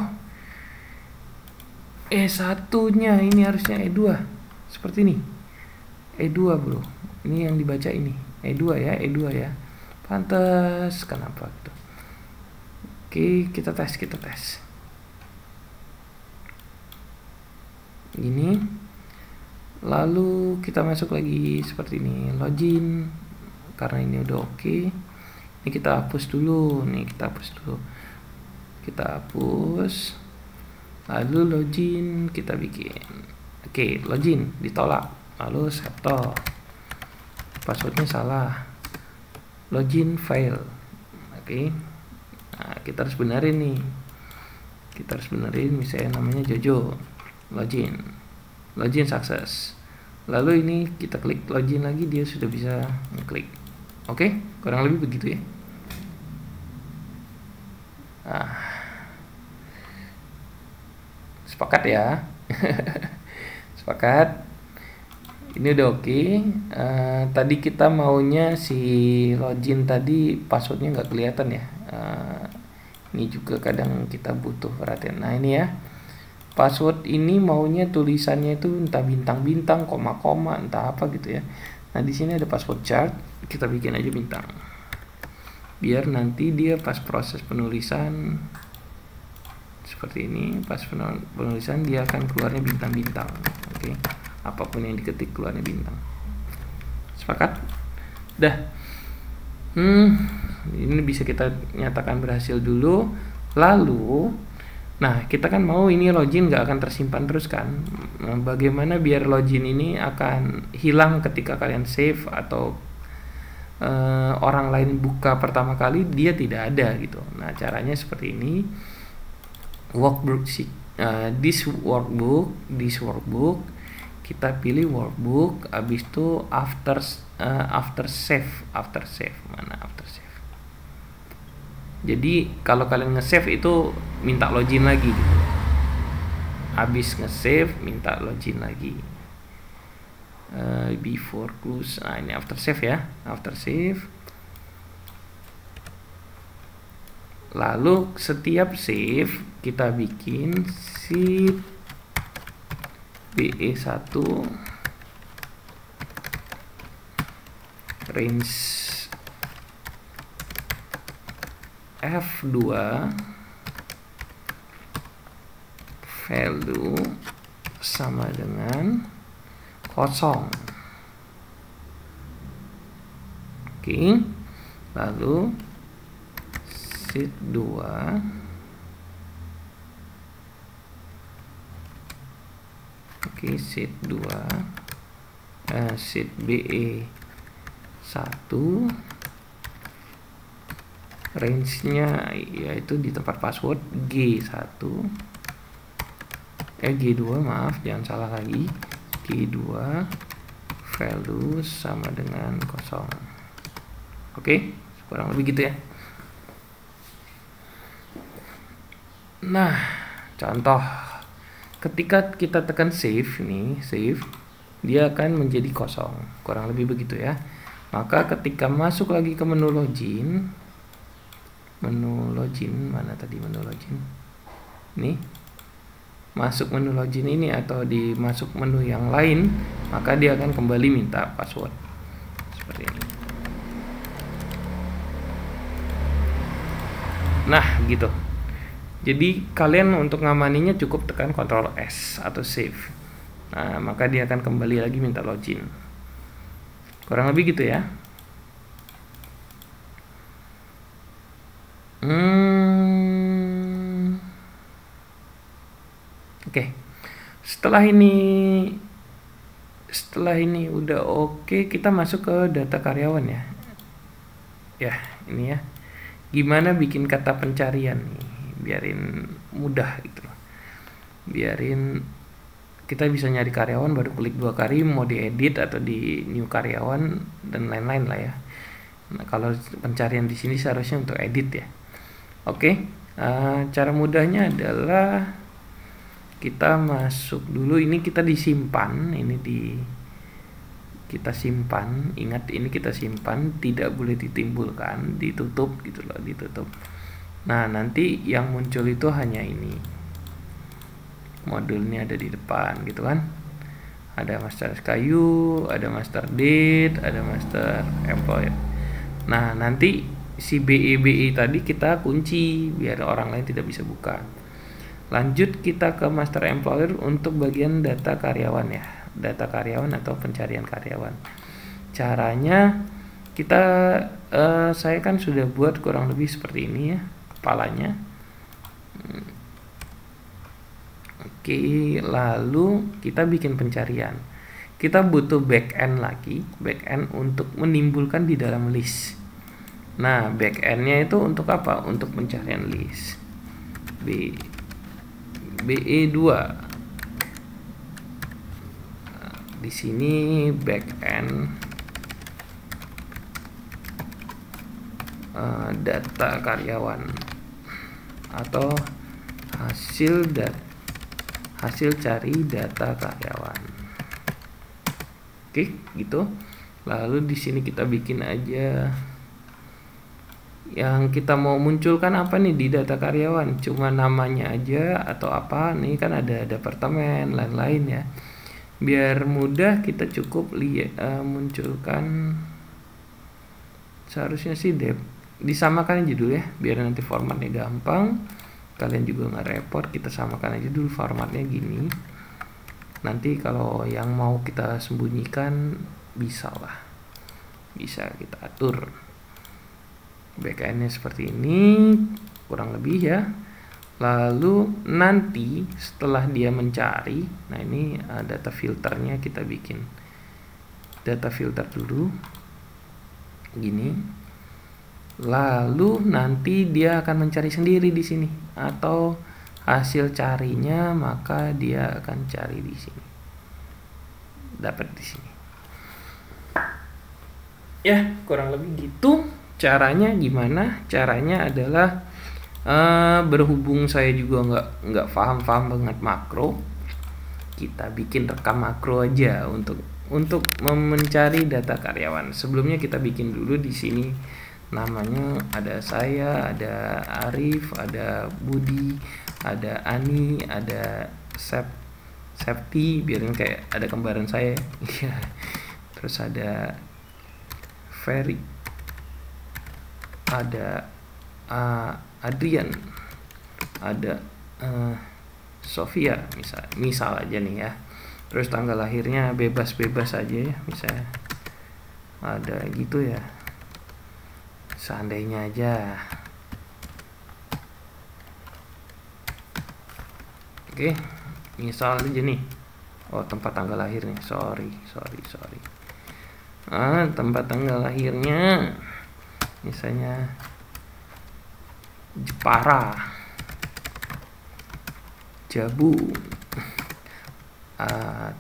E1-nya ini harusnya E2. Seperti ini. E2 bro. Ini yang dibaca ini. E2 ya. Pantes kenapa gitu. Oke, kita tes. Ini. Lalu kita masuk lagi seperti ini. Login. Karena ini udah oke. Ini kita hapus dulu. Kita hapus. Lalu login kita bikin. Oke, login ditolak. Lalu Seto, passwordnya salah, login fail. Oke. Nah, kita harus benerin nih. Misalnya namanya Jojo. Login sukses. Lalu ini kita klik login lagi, dia sudah bisa ngeklik. Oke, kurang lebih begitu ya. Nah, sepakat ya. Sepakat. Ini udah oke. Tadi kita maunya si login tadi passwordnya nggak kelihatan ya. Ini juga kadang kita butuh perhatian. Nah ini ya, password ini maunya tulisannya itu entah bintang-bintang, koma-koma, entah apa gitu ya. Nah di sini ada password chart, kita bikin aja bintang. Biar nanti dia pas proses penulisan seperti ini, pas penulisan dia akan keluarnya bintang-bintang. Oke. Apapun yang diketik keluarnya bintang. Sepakat? Dah. Ini bisa kita nyatakan berhasil dulu. Lalu, nah kita kan mau ini login nggak akan tersimpan terus kan? Nah, bagaimana biar login ini akan hilang ketika kalian save atau orang lain buka pertama kali dia tidak ada gitu. Nah caranya seperti ini. Workbook this workbook kita pilih workbook, habis itu after save mana after save. Jadi kalau kalian nge-save itu minta login lagi gitu. Habis nge-save minta login lagi. Before close. Nah ini after save ya, after save. Lalu setiap save kita bikin sheet BE1 range F2 value sama dengan 0. Oke. Lalu sheet 2 sheet 2 sheet BE1 range-nya yaitu di tempat password G1 G2 maaf, jangan salah lagi, G2 value sama dengan 0. Oke, kurang lebih gitu ya. Nah, contoh ketika kita tekan save nih, save, dia akan menjadi 0. Kurang lebih begitu ya. Maka ketika masuk lagi ke menu login, mana tadi menu login? Nih. Masuk menu login ini atau masuk menu yang lain, maka dia akan kembali minta password. Seperti ini. Nah, gitu. Jadi kalian untuk ngamaninya cukup tekan Ctrl S atau save. Nah, maka dia akan kembali lagi minta login. Kurang lebih gitu ya. Oke. Setelah ini udah oke, kita masuk ke data karyawan ya. Ya, ini ya. Gimana bikin kata pencarian nih? Biarin mudah gitu, biarin kita bisa nyari karyawan baru klik 2 kali, mau diedit atau di new karyawan dan lain-lain lah ya. Nah, kalau pencarian di sini seharusnya untuk edit ya. Oke, cara mudahnya adalah kita masuk dulu, ini kita disimpan, kita simpan, ingat ini kita simpan, tidak boleh ditimbulkan, ditutup gitu loh, ditutup. Nah nanti yang muncul itu hanya ini, modulnya ada di depan gitu kan, ada master SKU, ada master date, ada master employer. Nah nanti si BE tadi kita kunci biar orang lain tidak bisa buka. Lanjut kita ke master employer untuk bagian data karyawan ya, data karyawan atau pencarian karyawan. Caranya kita saya kan sudah buat kurang lebih seperti ini ya kepalanya. Oke, lalu kita bikin pencarian. Kita butuh backend lagi, backend untuk menimbulkan di dalam list. Nah, backendnya itu untuk apa? Untuk pencarian list. BE2. Di sini backend data karyawan atau hasil cari data karyawan. Oke, gitu. Lalu di sini kita bikin aja yang kita mau munculkan apa nih di data karyawan, cuma namanya aja atau apa. Nih kan ada departemen lain-lain ya. Biar mudah kita cukup munculkan, seharusnya sih disamakan aja dulu ya, biar nanti formatnya gampang, kalian juga nggak repot. Kita samakan aja dulu formatnya gini. Nanti kalau yang mau kita sembunyikan bisa lah, bisa kita atur backend-nya seperti ini kurang lebih ya. Lalu nanti setelah dia mencari, nah ini data filternya kita bikin data filter dulu gini. Lalu nanti dia akan mencari sendiri di sini, atau hasil carinya maka dia akan cari di sini, dapat di sini. Ya, kurang lebih gitu. Caranya gimana? Caranya adalah berhubung saya juga nggak paham banget makro, kita bikin rekam makro aja untuk mencari data karyawan. Sebelumnya kita bikin dulu di sini namanya, ada saya, ada Arif, ada Budi, ada Ani, ada Septi, biarin kayak ada kembaran saya. Terus ada Ferry, ada Adrian, ada Sofia, misal aja nih ya. Terus tanggal lahirnya bebas aja ya, misalnya ada gitu ya, seandainya aja. Oke, misal aja nih, tempat tanggal lahirnya, sorry. Tempat tanggal lahirnya misalnya Jepara, Jabu,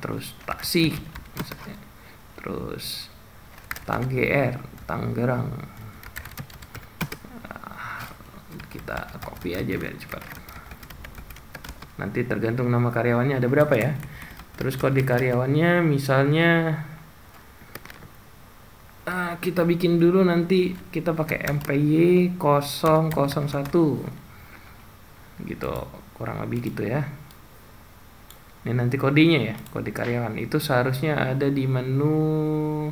terus Tasik misalnya, terus Tangger, Tangerang. Kita copy aja biar cepat. Nanti tergantung nama karyawannya ada berapa ya. Terus kode karyawannya misalnya kita bikin dulu, nanti kita pakai MPY 001 gitu, kurang lebih gitu ya. Ini nanti kodenya ya, kode karyawan itu seharusnya ada di menu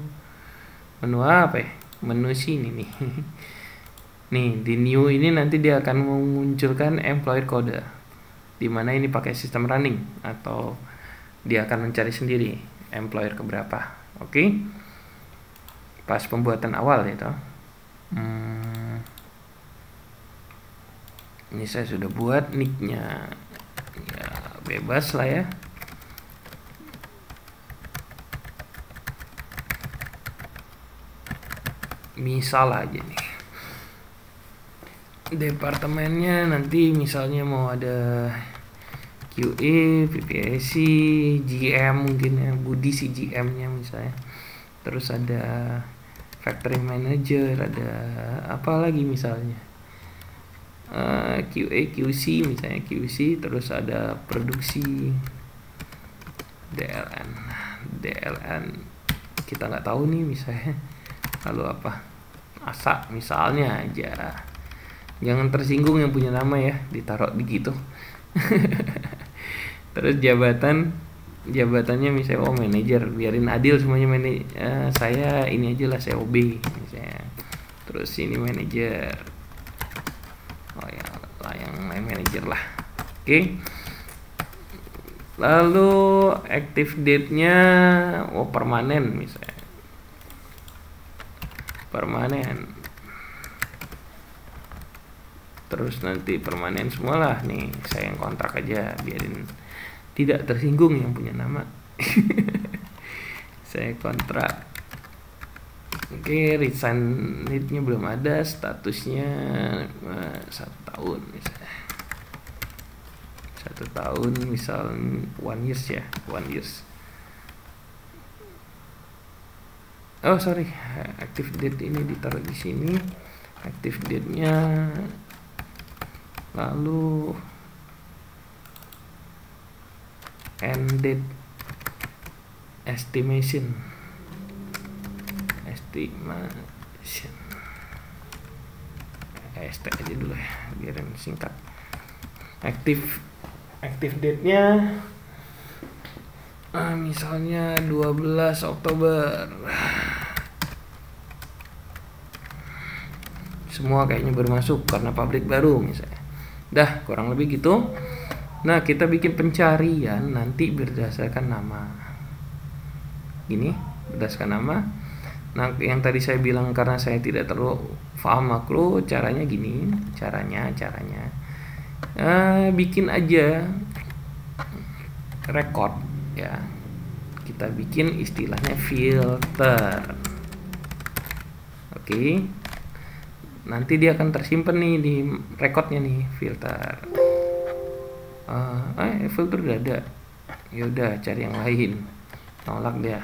apa ya, menu sini nih. Nih di new ini nanti dia akan memunculkan employer code, dimana ini pakai sistem running atau dia akan mencari sendiri employer keberapa. Oke. Pas pembuatan awal itu ini saya sudah buat nicknya ya, bebas lah ya. Misal aja nih departemennya, nanti misalnya mau ada QA, PPSC, GM mungkin ya, Budi si GM nya misalnya. Terus ada factory manager, ada apa lagi misalnya QA, QC misalnya, QC. Terus ada produksi, DLN kita nggak tahu nih misalnya. Lalu apa, ASA misalnya aja, jangan tersinggung yang punya nama ya, ditaruh di gitu. Terus jabatannya misalnya manajer, biarin adil semuanya. Saya ini aja lah, saya OB misalnya. Terus ini manajer, yang lain manajer lah. Oke. Lalu active date-nya permanen misalnya, permanen. Terus nanti permanen semua lah. Nih saya yang kontrak aja, biarin tidak tersinggung yang punya nama. Saya kontrak. Oke, resign date-nya belum ada, statusnya 1 tahun misalnya. 1 tahun misal 1 years ya, 1 years. Oh sorry, active date ini ditaruh di sini, active date-nya. Lalu end date estimation estimation. ST aja dulu ya, biar singkat. Active date-nya misalnya 12 Oktober. Semua kayaknya baru masuk karena pabrik baru misalnya. Dah, kurang lebih gitu. Nah, kita bikin pencarian nanti berdasarkan nama. Gini, berdasarkan nama. Nah, yang tadi saya bilang karena saya tidak terlalu paham makro, caranya gini, caranya bikin aja record ya. Kita bikin istilahnya filter. Oke. Nanti dia akan tersimpan nih di recordnya nih, filter. Filter udah ada. Ya udah, cari yang lain. Nolak dia.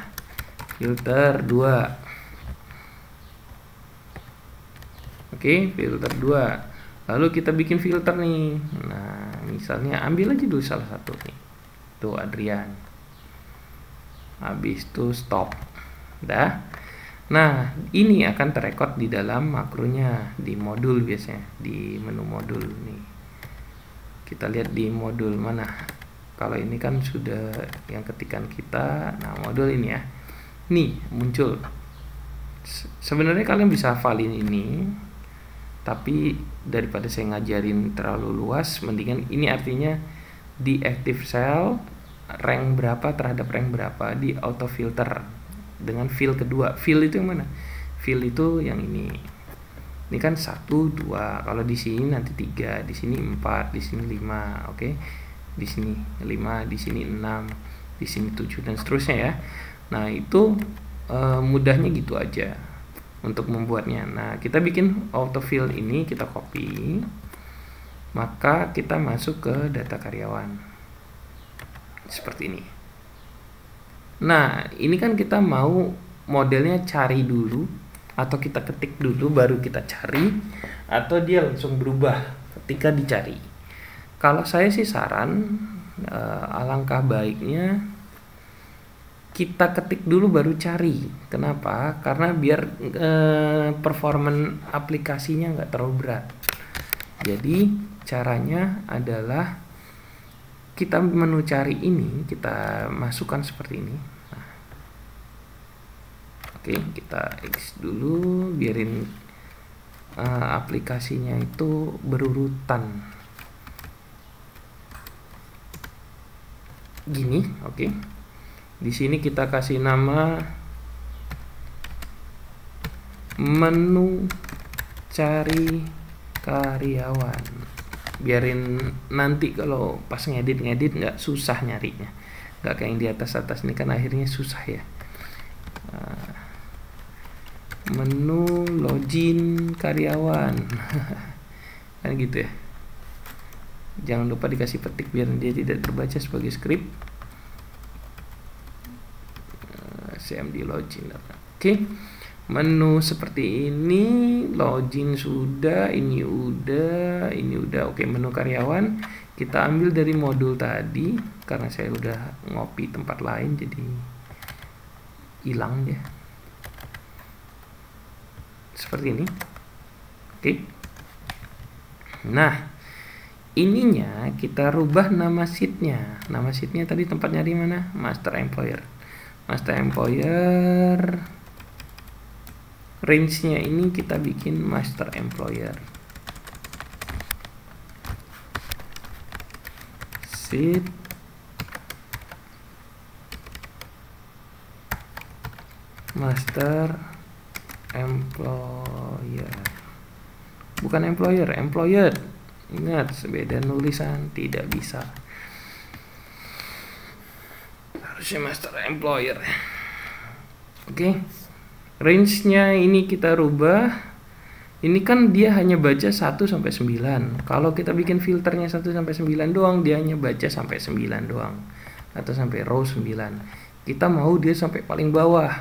Filter 2. Oke, filter 2. Lalu kita bikin filter nih. Nah, misalnya ambil aja dulu salah satu nih. Tuh Adrian. Habis itu stop. Dah. Nah, ini akan terekod di dalam makronya di modul biasanya, di menu modul nih. Kita lihat di modul mana. Kalau ini kan sudah yang ketikan kita. Nah, modul ini ya. Nih, muncul. Sebenarnya kalian bisa hafalin ini. Tapi daripada saya ngajarin terlalu luas, mendingan ini artinya di active cell rank berapa terhadap rank berapa di auto filter. Dengan fill kedua. Fill itu yang mana? Fill itu yang ini. Ini kan 1, 2. Kalau di sini nanti 3, di sini 4, di sini 5, oke. Di sini 5, di sini 6, di sini 7 dan seterusnya ya. Nah, itu mudahnya gitu aja untuk membuatnya. Nah, kita bikin autofill ini, kita copy. Maka kita masuk ke data karyawan. Seperti ini. Nah, ini kan kita mau modelnya cari dulu atau kita ketik dulu baru kita cari, atau dia langsung berubah ketika dicari. Kalau saya sih saran alangkah baiknya kita ketik dulu baru cari. Kenapa? Karena biar performance aplikasinya nggak terlalu berat. Jadi caranya adalah kita menu cari ini kita masukkan seperti ini. Nah, oke, kita X dulu, biarin aplikasinya itu berurutan gini. Oke, di sini kita kasih nama menu cari karyawan. Biarin nanti kalau pas ngedit nggak susah nyarinya, nggak kayak yang di atas ini kan akhirnya susah ya. Menu login karyawan kan gitu ya. Jangan lupa dikasih petik biar dia tidak terbaca sebagai skrip. CMD login. Oke. Menu seperti ini, login sudah, ini udah. Oke, menu karyawan kita ambil dari modul tadi karena saya udah ngopi tempat lain jadi hilang dia. Seperti ini. Oke. Nah, ininya kita rubah nama sheetnya. Nama sheetnya tadi tempat nyari mana? Master employer. Master employer. Range-nya ini kita bikin master employer. Sheet master employer. Bukan employer, employer. Ingat, beda nulisan, tidak bisa. Harusnya master employer. Oke. Range-nya ini kita rubah. Ini kan dia hanya baca 1 sampai 9. Kalau kita bikin filternya 1 sampai 9 doang, dia hanya baca sampai 9 doang. Atau sampai row 9. Kita mau dia sampai paling bawah.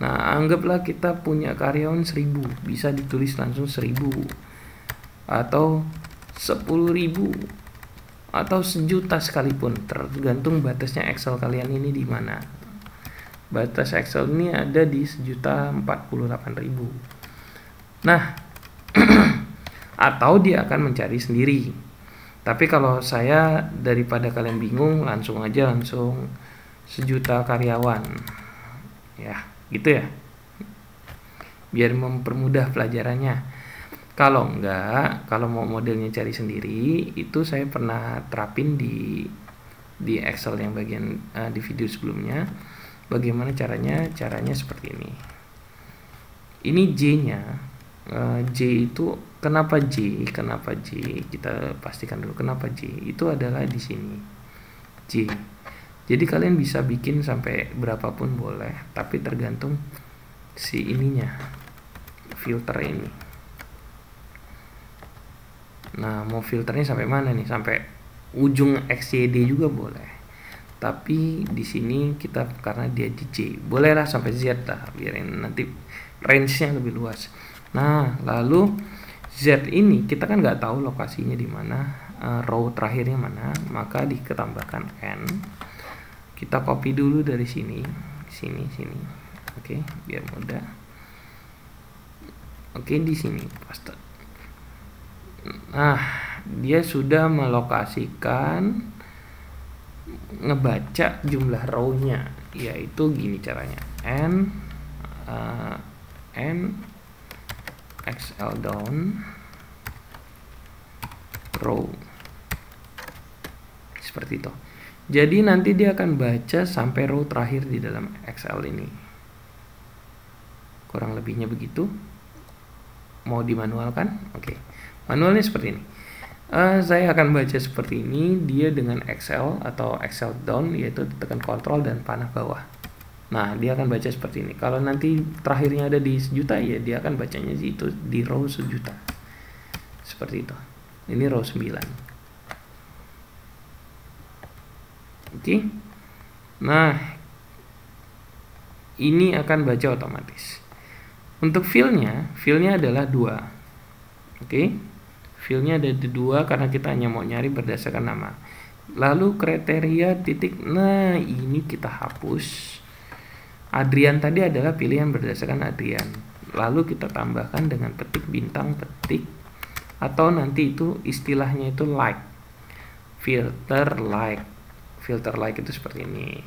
Nah, anggaplah kita punya karyawan 1000. Bisa ditulis langsung 1000. Atau 10.000. Atau 1.000.000 sekalipun. Tergantung batasnya Excel kalian ini di mana. batas Excel ini ada di 1.048.000. Nah, atau dia akan mencari sendiri. Tapi kalau saya, daripada kalian bingung, langsung 1.000.000 karyawan. Ya, gitu ya. Biar mempermudah pelajarannya. Kalau enggak, kalau mau modelnya cari sendiri, itu saya pernah terapin di Excel yang bagian di video sebelumnya. Bagaimana caranya? Caranya seperti ini. Ini J-nya. J itu kenapa J? Kenapa J? Kita pastikan dulu kenapa J. Itu adalah di sini. J. Jadi kalian bisa bikin sampai berapapun boleh, tapi tergantung si ininya. Filter ini. Nah, mau filternya sampai mana nih? Sampai ujung XYD juga boleh. Tapi di sini kita karena dia di J, bolehlah sampai Z lah, biar nanti range-nya lebih luas. Nah, lalu Z ini kita kan nggak tahu lokasinya di mana, row terakhirnya mana, maka ditambahkan N. Kita copy dulu dari sini, sini. Oke, biar mudah. Oke, di sini paste. Nah, dia sudah melokasikan, ngebaca jumlah row-nya, yaitu gini caranya. N XL down row, seperti itu. Jadi nanti dia akan baca sampai row terakhir di dalam Excel ini. Kurang lebihnya begitu. Mau dimanualkan? Oke. Manualnya seperti ini. Saya akan baca seperti ini. Dia dengan Excel atau Excel down, yaitu tekan Ctrl dan panah bawah. Nah, dia akan baca seperti ini. Kalau nanti terakhirnya ada di 1.000.000, ya dia akan bacanya itu di row 1.000.000. Seperti itu. Ini row 9. Oke. Nah, ini akan baca otomatis. Untuk fill-nya adalah 2. Oke. Fill-nya ada 2 karena kita hanya mau nyari berdasarkan nama. Lalu kriteria titik. Nah, ini kita hapus. Adrian tadi adalah pilihan berdasarkan Adrian. Lalu kita tambahkan dengan petik bintang petik, atau nanti itu istilahnya itu like. Filter like. Filter like itu seperti ini.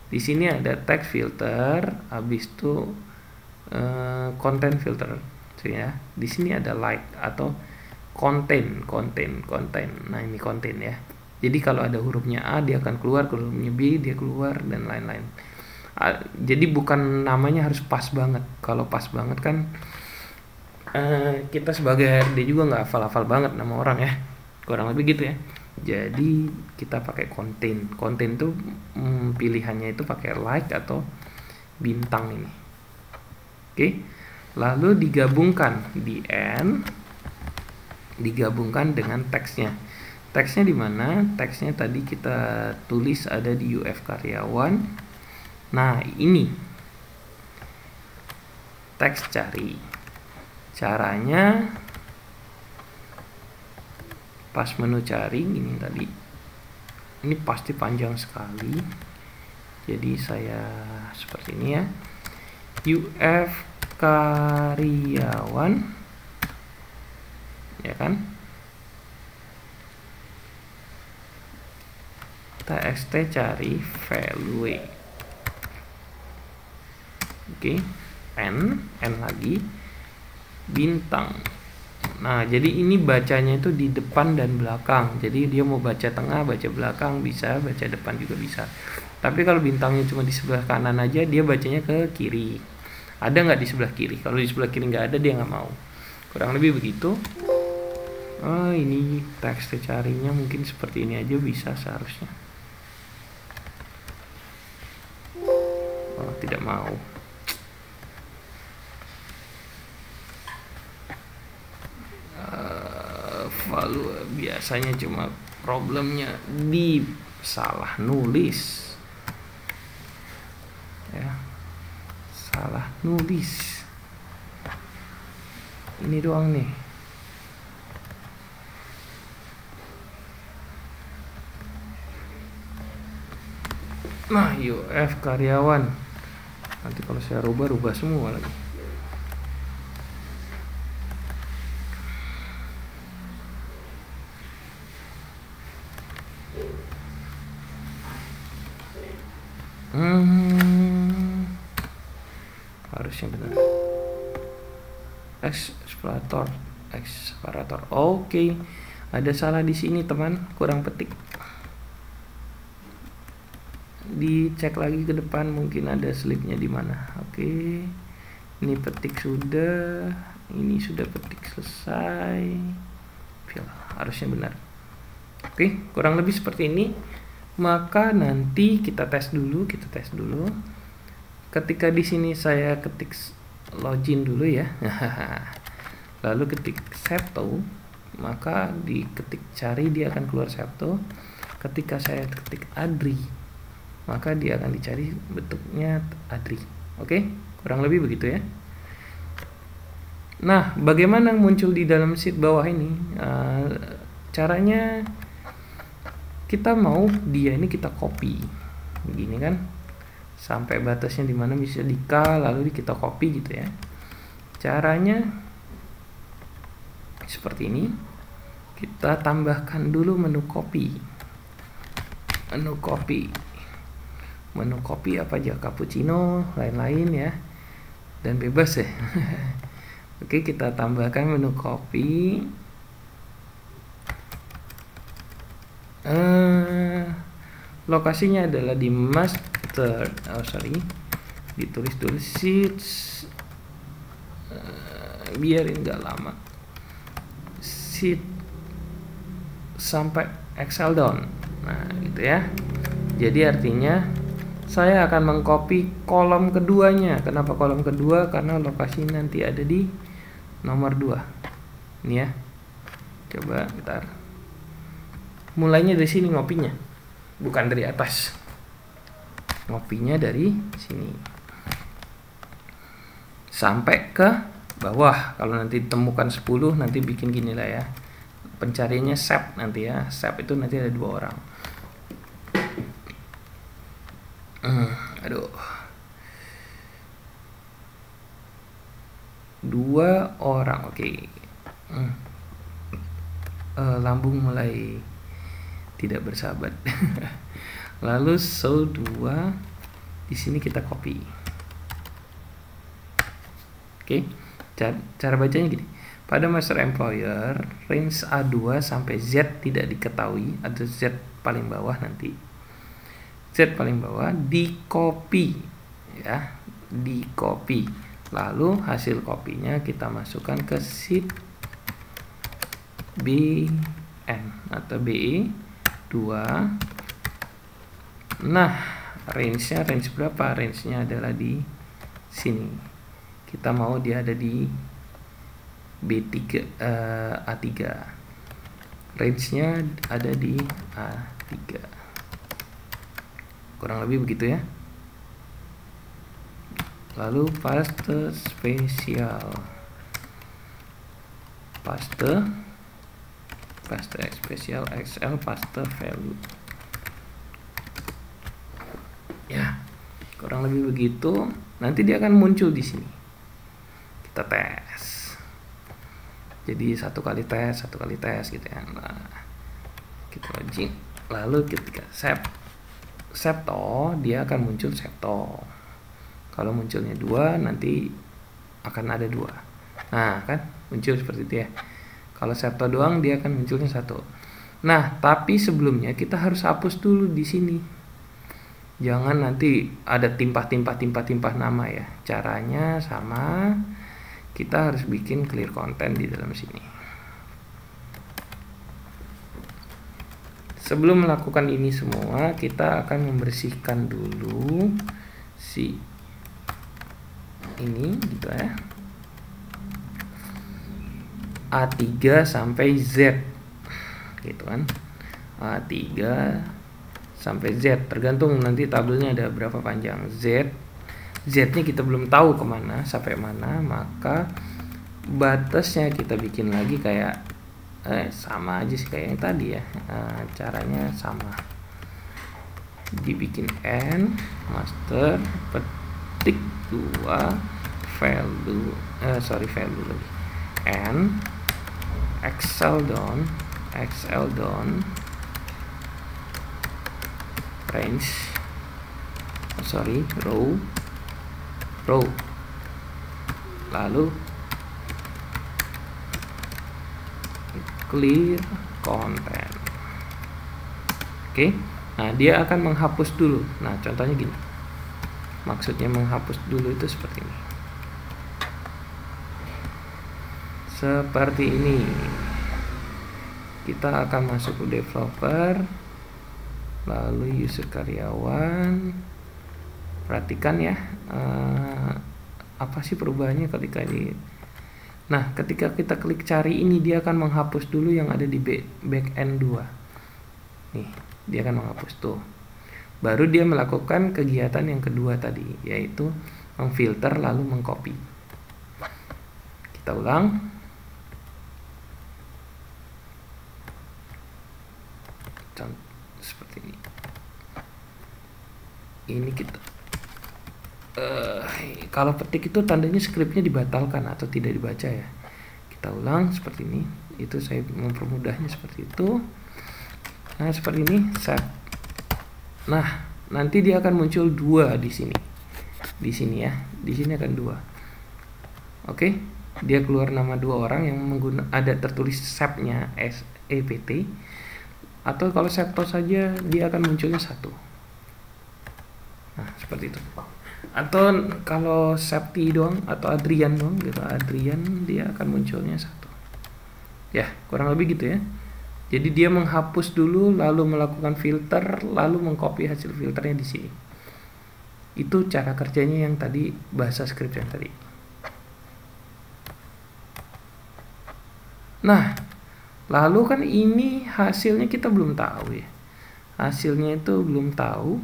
Di sini ada text filter, habis itu content filter, ya. Di sini ada like atau konten. Nah, ini konten ya. Jadi kalau ada hurufnya A dia akan keluar, kalau hurufnya B dia keluar, dan lain-lain. Jadi bukan namanya harus pas banget. Kalau pas banget kan kita sebagai HRD juga nggak hafal-hafal banget nama orang ya. Kurang lebih gitu ya. Jadi kita pakai konten. Konten tuh pilihannya itu pakai like atau bintang ini. Oke. Lalu digabungkan di N, digabungkan dengan teksnya. Teksnya di mana? Teksnya tadi kita tulis ada di UF karyawan. Nah, ini teks cari. Caranya pas menu cari ini tadi. Ini pasti panjang sekali. Jadi saya seperti ini ya. UF karyawan, ya kan? TXT cari value. Oke, N lagi, bintang. Nah, jadi ini bacanya itu di depan dan belakang. Jadi dia mau baca tengah, baca belakang bisa, baca depan juga bisa. Tapi kalau bintangnya cuma di sebelah kanan aja, dia bacanya ke kiri. Ada nggak di sebelah kiri? Kalau di sebelah kiri nggak ada, dia nggak mau. Kurang lebih begitu. Oh, ini teks carinya mungkin seperti ini aja bisa seharusnya. Oh, tidak mau. Value biasanya cuma problemnya di salah nulis. Ya. Salah nulis. Ini doang nih. Nah, UF karyawan. Nanti kalau saya rubah semua lagi. Harusnya benar. Eksplorator. Oke. Ada salah di sini, teman. Kurang petik. Dicek lagi ke depan, mungkin ada slipnya di mana. Oke. Ini petik sudah. Ini sudah petik selesai. Harusnya benar. Oke, kurang lebih seperti ini. Maka nanti kita tes dulu. Ketika di sini saya ketik login dulu ya. Lalu ketik Septo, maka diketik cari dia akan keluar Septo. Ketika saya ketik Adri, maka dia akan dicari bentuknya Adri. Oke, kurang lebih begitu ya. Nah, bagaimana muncul di dalam sheet bawah ini? Caranya kita mau dia ini kita copy begini kan, sampai batasnya di mana bisa di K, lalu kita copy gitu ya. Caranya seperti ini. Kita tambahkan dulu menu copy apa aja, cappuccino, lain-lain ya, dan bebas ya. Oke, kita tambahkan menu copy. Lokasinya adalah di master, ditulis sheets, biarin nggak lama, sheet sampai Excel down. Nah gitu ya. Jadi artinya saya akan mengcopy kolom keduanya. Kenapa kolom kedua? Karena lokasi nanti ada di nomor 2 ini ya. Coba bentar, mulainya dari sini ngopinya, bukan dari atas. Ngopinya dari sini sampai ke bawah. Kalau nanti ditemukan 10, nanti bikin gini lah ya, pencariannya SAP nanti ya. SAP itu nanti ada 2 orang. Aduh, 2 orang. Oke. Lambung mulai tidak bersahabat. Lalu so 2 di sini kita copy. Oke. Cara bacanya gini. Pada master employer, range A2 sampai Z tidak diketahui, atau Z paling bawah nanti. Z paling bawah di copy ya, di copy. Lalu hasil kopinya kita masukkan ke sheet BN atau BE 2. Nah, range berapa? Range-nya adalah di sini. Kita mau dia ada di B3 A3. Range-nya ada di A3. Kurang lebih begitu ya. Lalu paste spesial. Paste spesial Excel paste value. Ya, kurang lebih begitu. Nanti dia akan muncul di sini. Kita tes. Jadi satu kali tes gitu ya. Nah, kita login. Lalu ketika Septo, dia akan muncul Septo. Kalau munculnya 2, nanti akan ada 2. Nah, kan muncul seperti itu ya. Kalau Septo doang, dia akan munculnya 1. Nah, tapi sebelumnya kita harus hapus dulu di sini. Jangan nanti ada timpah nama ya. Caranya sama. Kita harus bikin clear content di dalam sini. Sebelum melakukan ini semua, kita akan membersihkan dulu si ini gitu ya. A3 sampai Z gitu kan. A3 sampai Z, tergantung nanti tabelnya ada berapa panjang. Z-nya kita belum tahu kemana, sampai mana, maka batasnya kita bikin lagi kayak sama aja sih kayak yang tadi ya. Caranya sama, dibikin N master ketik 2 value value lagi, and excel down range row, lalu clear content. Oke, nah dia akan menghapus dulu. Nah contohnya gini, maksudnya menghapus dulu itu seperti ini, seperti ini. Kita akan masuk ke developer, lalu user karyawan. Perhatikan ya, apa sih perubahannya ketika di. Nah ketika kita klik cari ini, dia akan menghapus dulu yang ada di backend 2. Nih dia akan menghapus tuh, baru dia melakukan kegiatan yang kedua tadi, yaitu memfilter lalu mengcopy. Kita ulang. Seperti ini. Ini kita kalau petik itu tandanya skripnya dibatalkan atau tidak dibaca ya. Kita ulang seperti ini. Itu saya mempermudahnya seperti itu. Nah seperti ini, set. Nah nanti dia akan muncul 2 di sini ya, di sini akan 2. Oke, dia keluar nama 2 orang yang ada tertulis SAP-nya SEPT, atau kalau SEPTO saja dia akan munculnya 1. Nah seperti itu. Atau kalau Septi doang atau Adrian doang gitu, Adrian dia akan munculnya 1. Ya kurang lebih gitu ya. Jadi dia menghapus dulu, lalu melakukan filter, lalu mengcopy hasil filternya di sini. Itu cara kerjanya yang tadi, bahasa script yang tadi. Nah, lalu kan ini hasilnya kita belum tahu ya. Hasilnya itu belum tahu.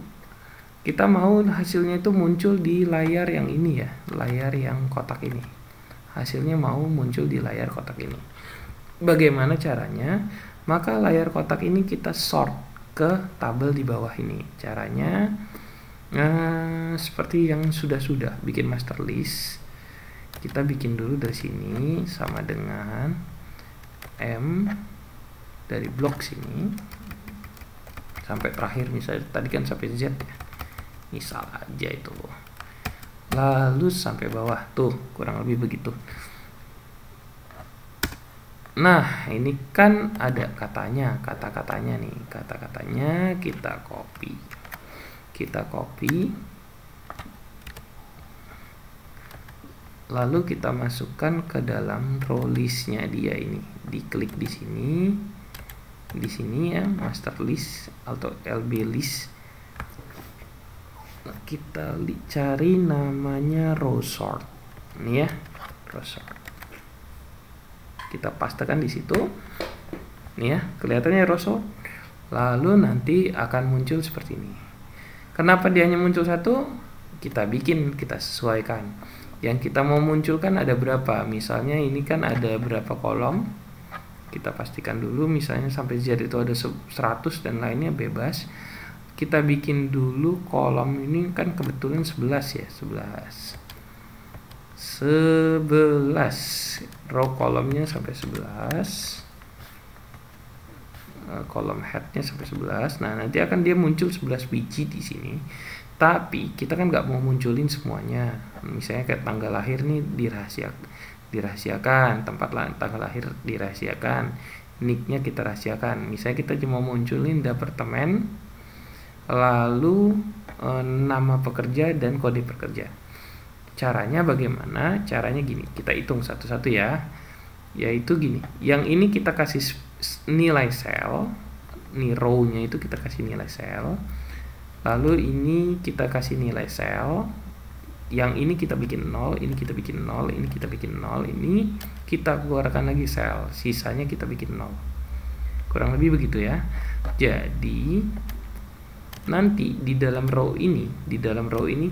Kita mau hasilnya itu muncul di layar yang ini ya, layar yang kotak ini. Hasilnya mau muncul di layar kotak ini. Bagaimana caranya? Maka layar kotak ini kita sort ke tabel di bawah ini. Caranya seperti yang sudah bikin master list. Kita bikin dulu dari sini sama dengan M dari blok sini sampai terakhir, misalnya tadi kan sampai Z ya. Misal aja itu. Lalu sampai bawah tuh, kurang lebih begitu. Nah ini kan ada kata-katanya nih, kata-katanya kita copy, lalu kita masukkan ke dalam row listnya dia ini. Diklik di sini ya, master list atau LB list. Nah, kita cari namanya row sort, ini ya, row sort. Kita pastekan di situ, nih ya, kelihatannya row sort. Lalu nanti akan muncul seperti ini. Kenapa dia hanya muncul 1? Kita sesuaikan. Yang kita mau munculkan ada berapa? Misalnya ini kan ada berapa kolom? Kita pastikan dulu, misalnya sampai Z itu ada 100 dan lainnya bebas. Kita bikin dulu kolom ini kan kebetulan 11 ya, 11 row kolomnya sampai 11, kolom headnya sampai 11. Nah nanti akan dia muncul 11 biji di sini, tapi kita kan nggak mau munculin semuanya. Misalnya kayak tanggal lahir nih dirahasiakan, tanggal lahir dirahasiakan, nicknya kita rahasiakan. Misalnya kita cuma munculin departemen, lalu nama pekerja dan kode pekerja. Caranya bagaimana? Caranya gini, kita hitung satu-satu ya. Yaitu gini, yang ini kita kasih nilai sel, nih row-nya itu kita kasih nilai sel. Lalu ini kita kasih nilai sel. Yang ini kita bikin 0, ini kita bikin 0, ini kita bikin 0, ini kita keluarkan lagi sel, sisanya kita bikin 0. Kurang lebih begitu ya. Jadi nanti di dalam row ini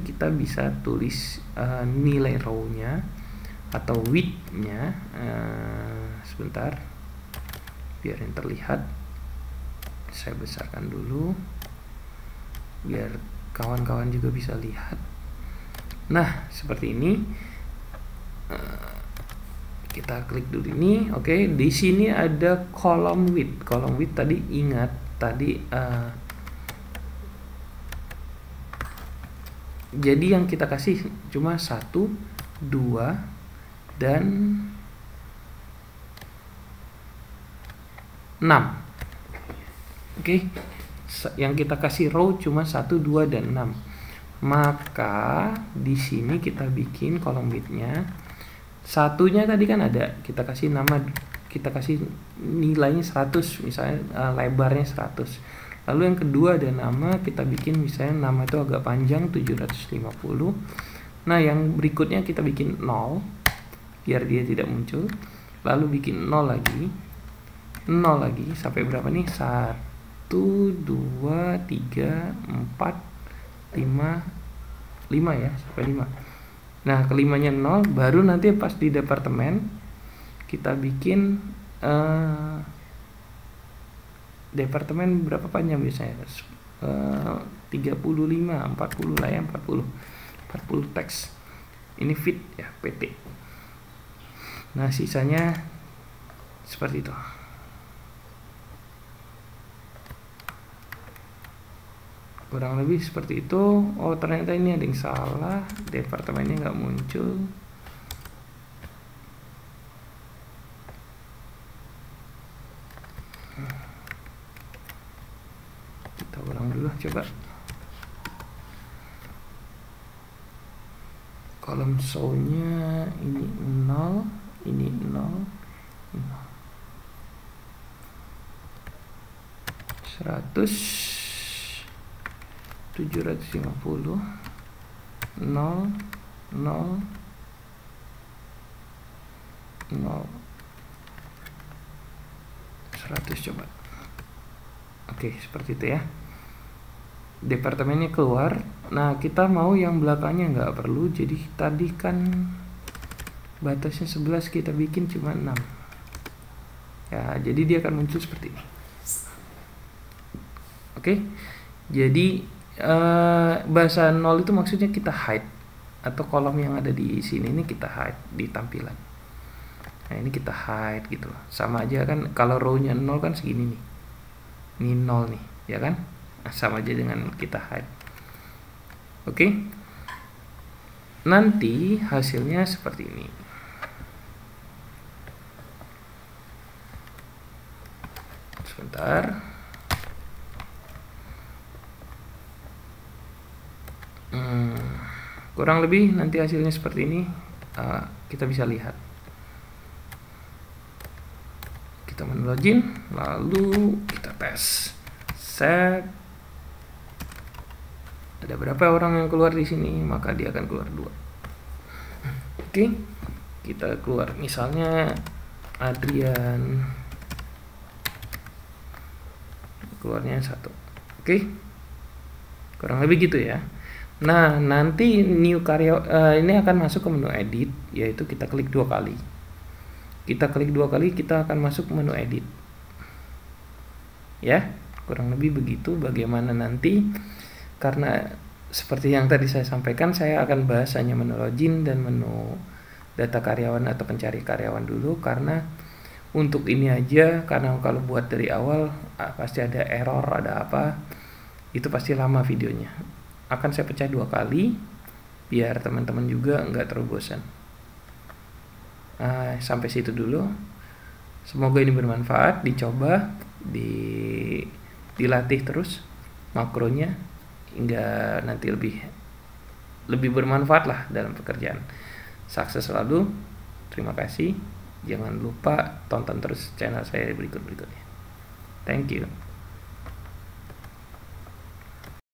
kita bisa tulis nilai row-nya atau width-nya. Sebentar, biar yang terlihat. Saya besarkan dulu biar kawan-kawan juga bisa lihat. Nah, seperti ini. Kita klik dulu ini. Oke, di sini ada column width. Column width tadi ingat tadi jadi yang kita kasih cuma 1, 2 dan 6. Oke. Yang kita kasih row cuma 1, 2 dan 6. Maka di sini kita bikin column width-nya. Satunya tadi kan ada, kita kasih nama, kita kasih nilainya 100 misalnya, lebarnya 100. Lalu yang kedua ada nama, kita bikin misalnya nama itu agak panjang 750. Nah, yang berikutnya kita bikin 0 biar dia tidak muncul. Lalu bikin 0 lagi. 0 lagi sampai berapa nih? 1 2 3 4 5 ya, sampai 5. Nah, kelimanya 0, baru nanti pas di departemen kita bikin departemen berapa panjang biasanya? 35, 40 lah ya, 40 teks. Ini fit ya, PT. Nah, sisanya seperti itu. Kurang lebih seperti itu. Oh, ternyata ini ada yang salah, departemennya nggak muncul. Kita ulang dulu, coba. Kolom show-nya ini 0, ini 0, 100 750 0 0 0 100 coba. Oke, seperti itu ya. Departemennya keluar. Nah, kita mau yang belakangnya nggak perlu, jadi tadi kan batasnya 11, kita bikin cuma 6 ya, jadi dia akan muncul seperti ini. Oke, jadi bahasa 0 itu maksudnya kita hide, atau kolom yang ada di sini ini kita hide di tampilan. Nah, ini kita hide gitu loh. Sama aja kan, kalau row-nya 0 kan segini nih. Ini 0 nih, ya kan? Nah, sama aja dengan kita hide. Oke. Nanti hasilnya seperti ini. Sebentar. Kurang lebih nanti hasilnya seperti ini. Kita bisa lihat. Kita menu login, lalu kita tes. Set. Ada berapa orang yang keluar di sini, maka dia akan keluar 2. Oke, kita keluar misalnya Adrian, keluarnya 1. Oke, kurang lebih gitu ya. Nah, nanti new karya ini akan masuk ke menu edit, yaitu kita klik 2 kali. Kita klik 2 kali, kita akan masuk menu edit. Ya, kurang lebih begitu bagaimana nanti. Karena seperti yang tadi saya sampaikan, saya akan bahas hanya menu login dan menu data karyawan atau pencari karyawan dulu, karena untuk ini aja, karena kalau buat dari awal pasti ada error, ada apa, itu pasti lama videonya. Akan saya pecah 2 kali biar teman-teman juga nggak terlalu bosan. Sampai situ dulu. Semoga ini bermanfaat, dicoba, dilatih terus makronya hingga nanti lebih bermanfaat lah dalam pekerjaan. Sukses selalu. Terima kasih. Jangan lupa tonton terus channel saya berikut-berikutnya. Thank you.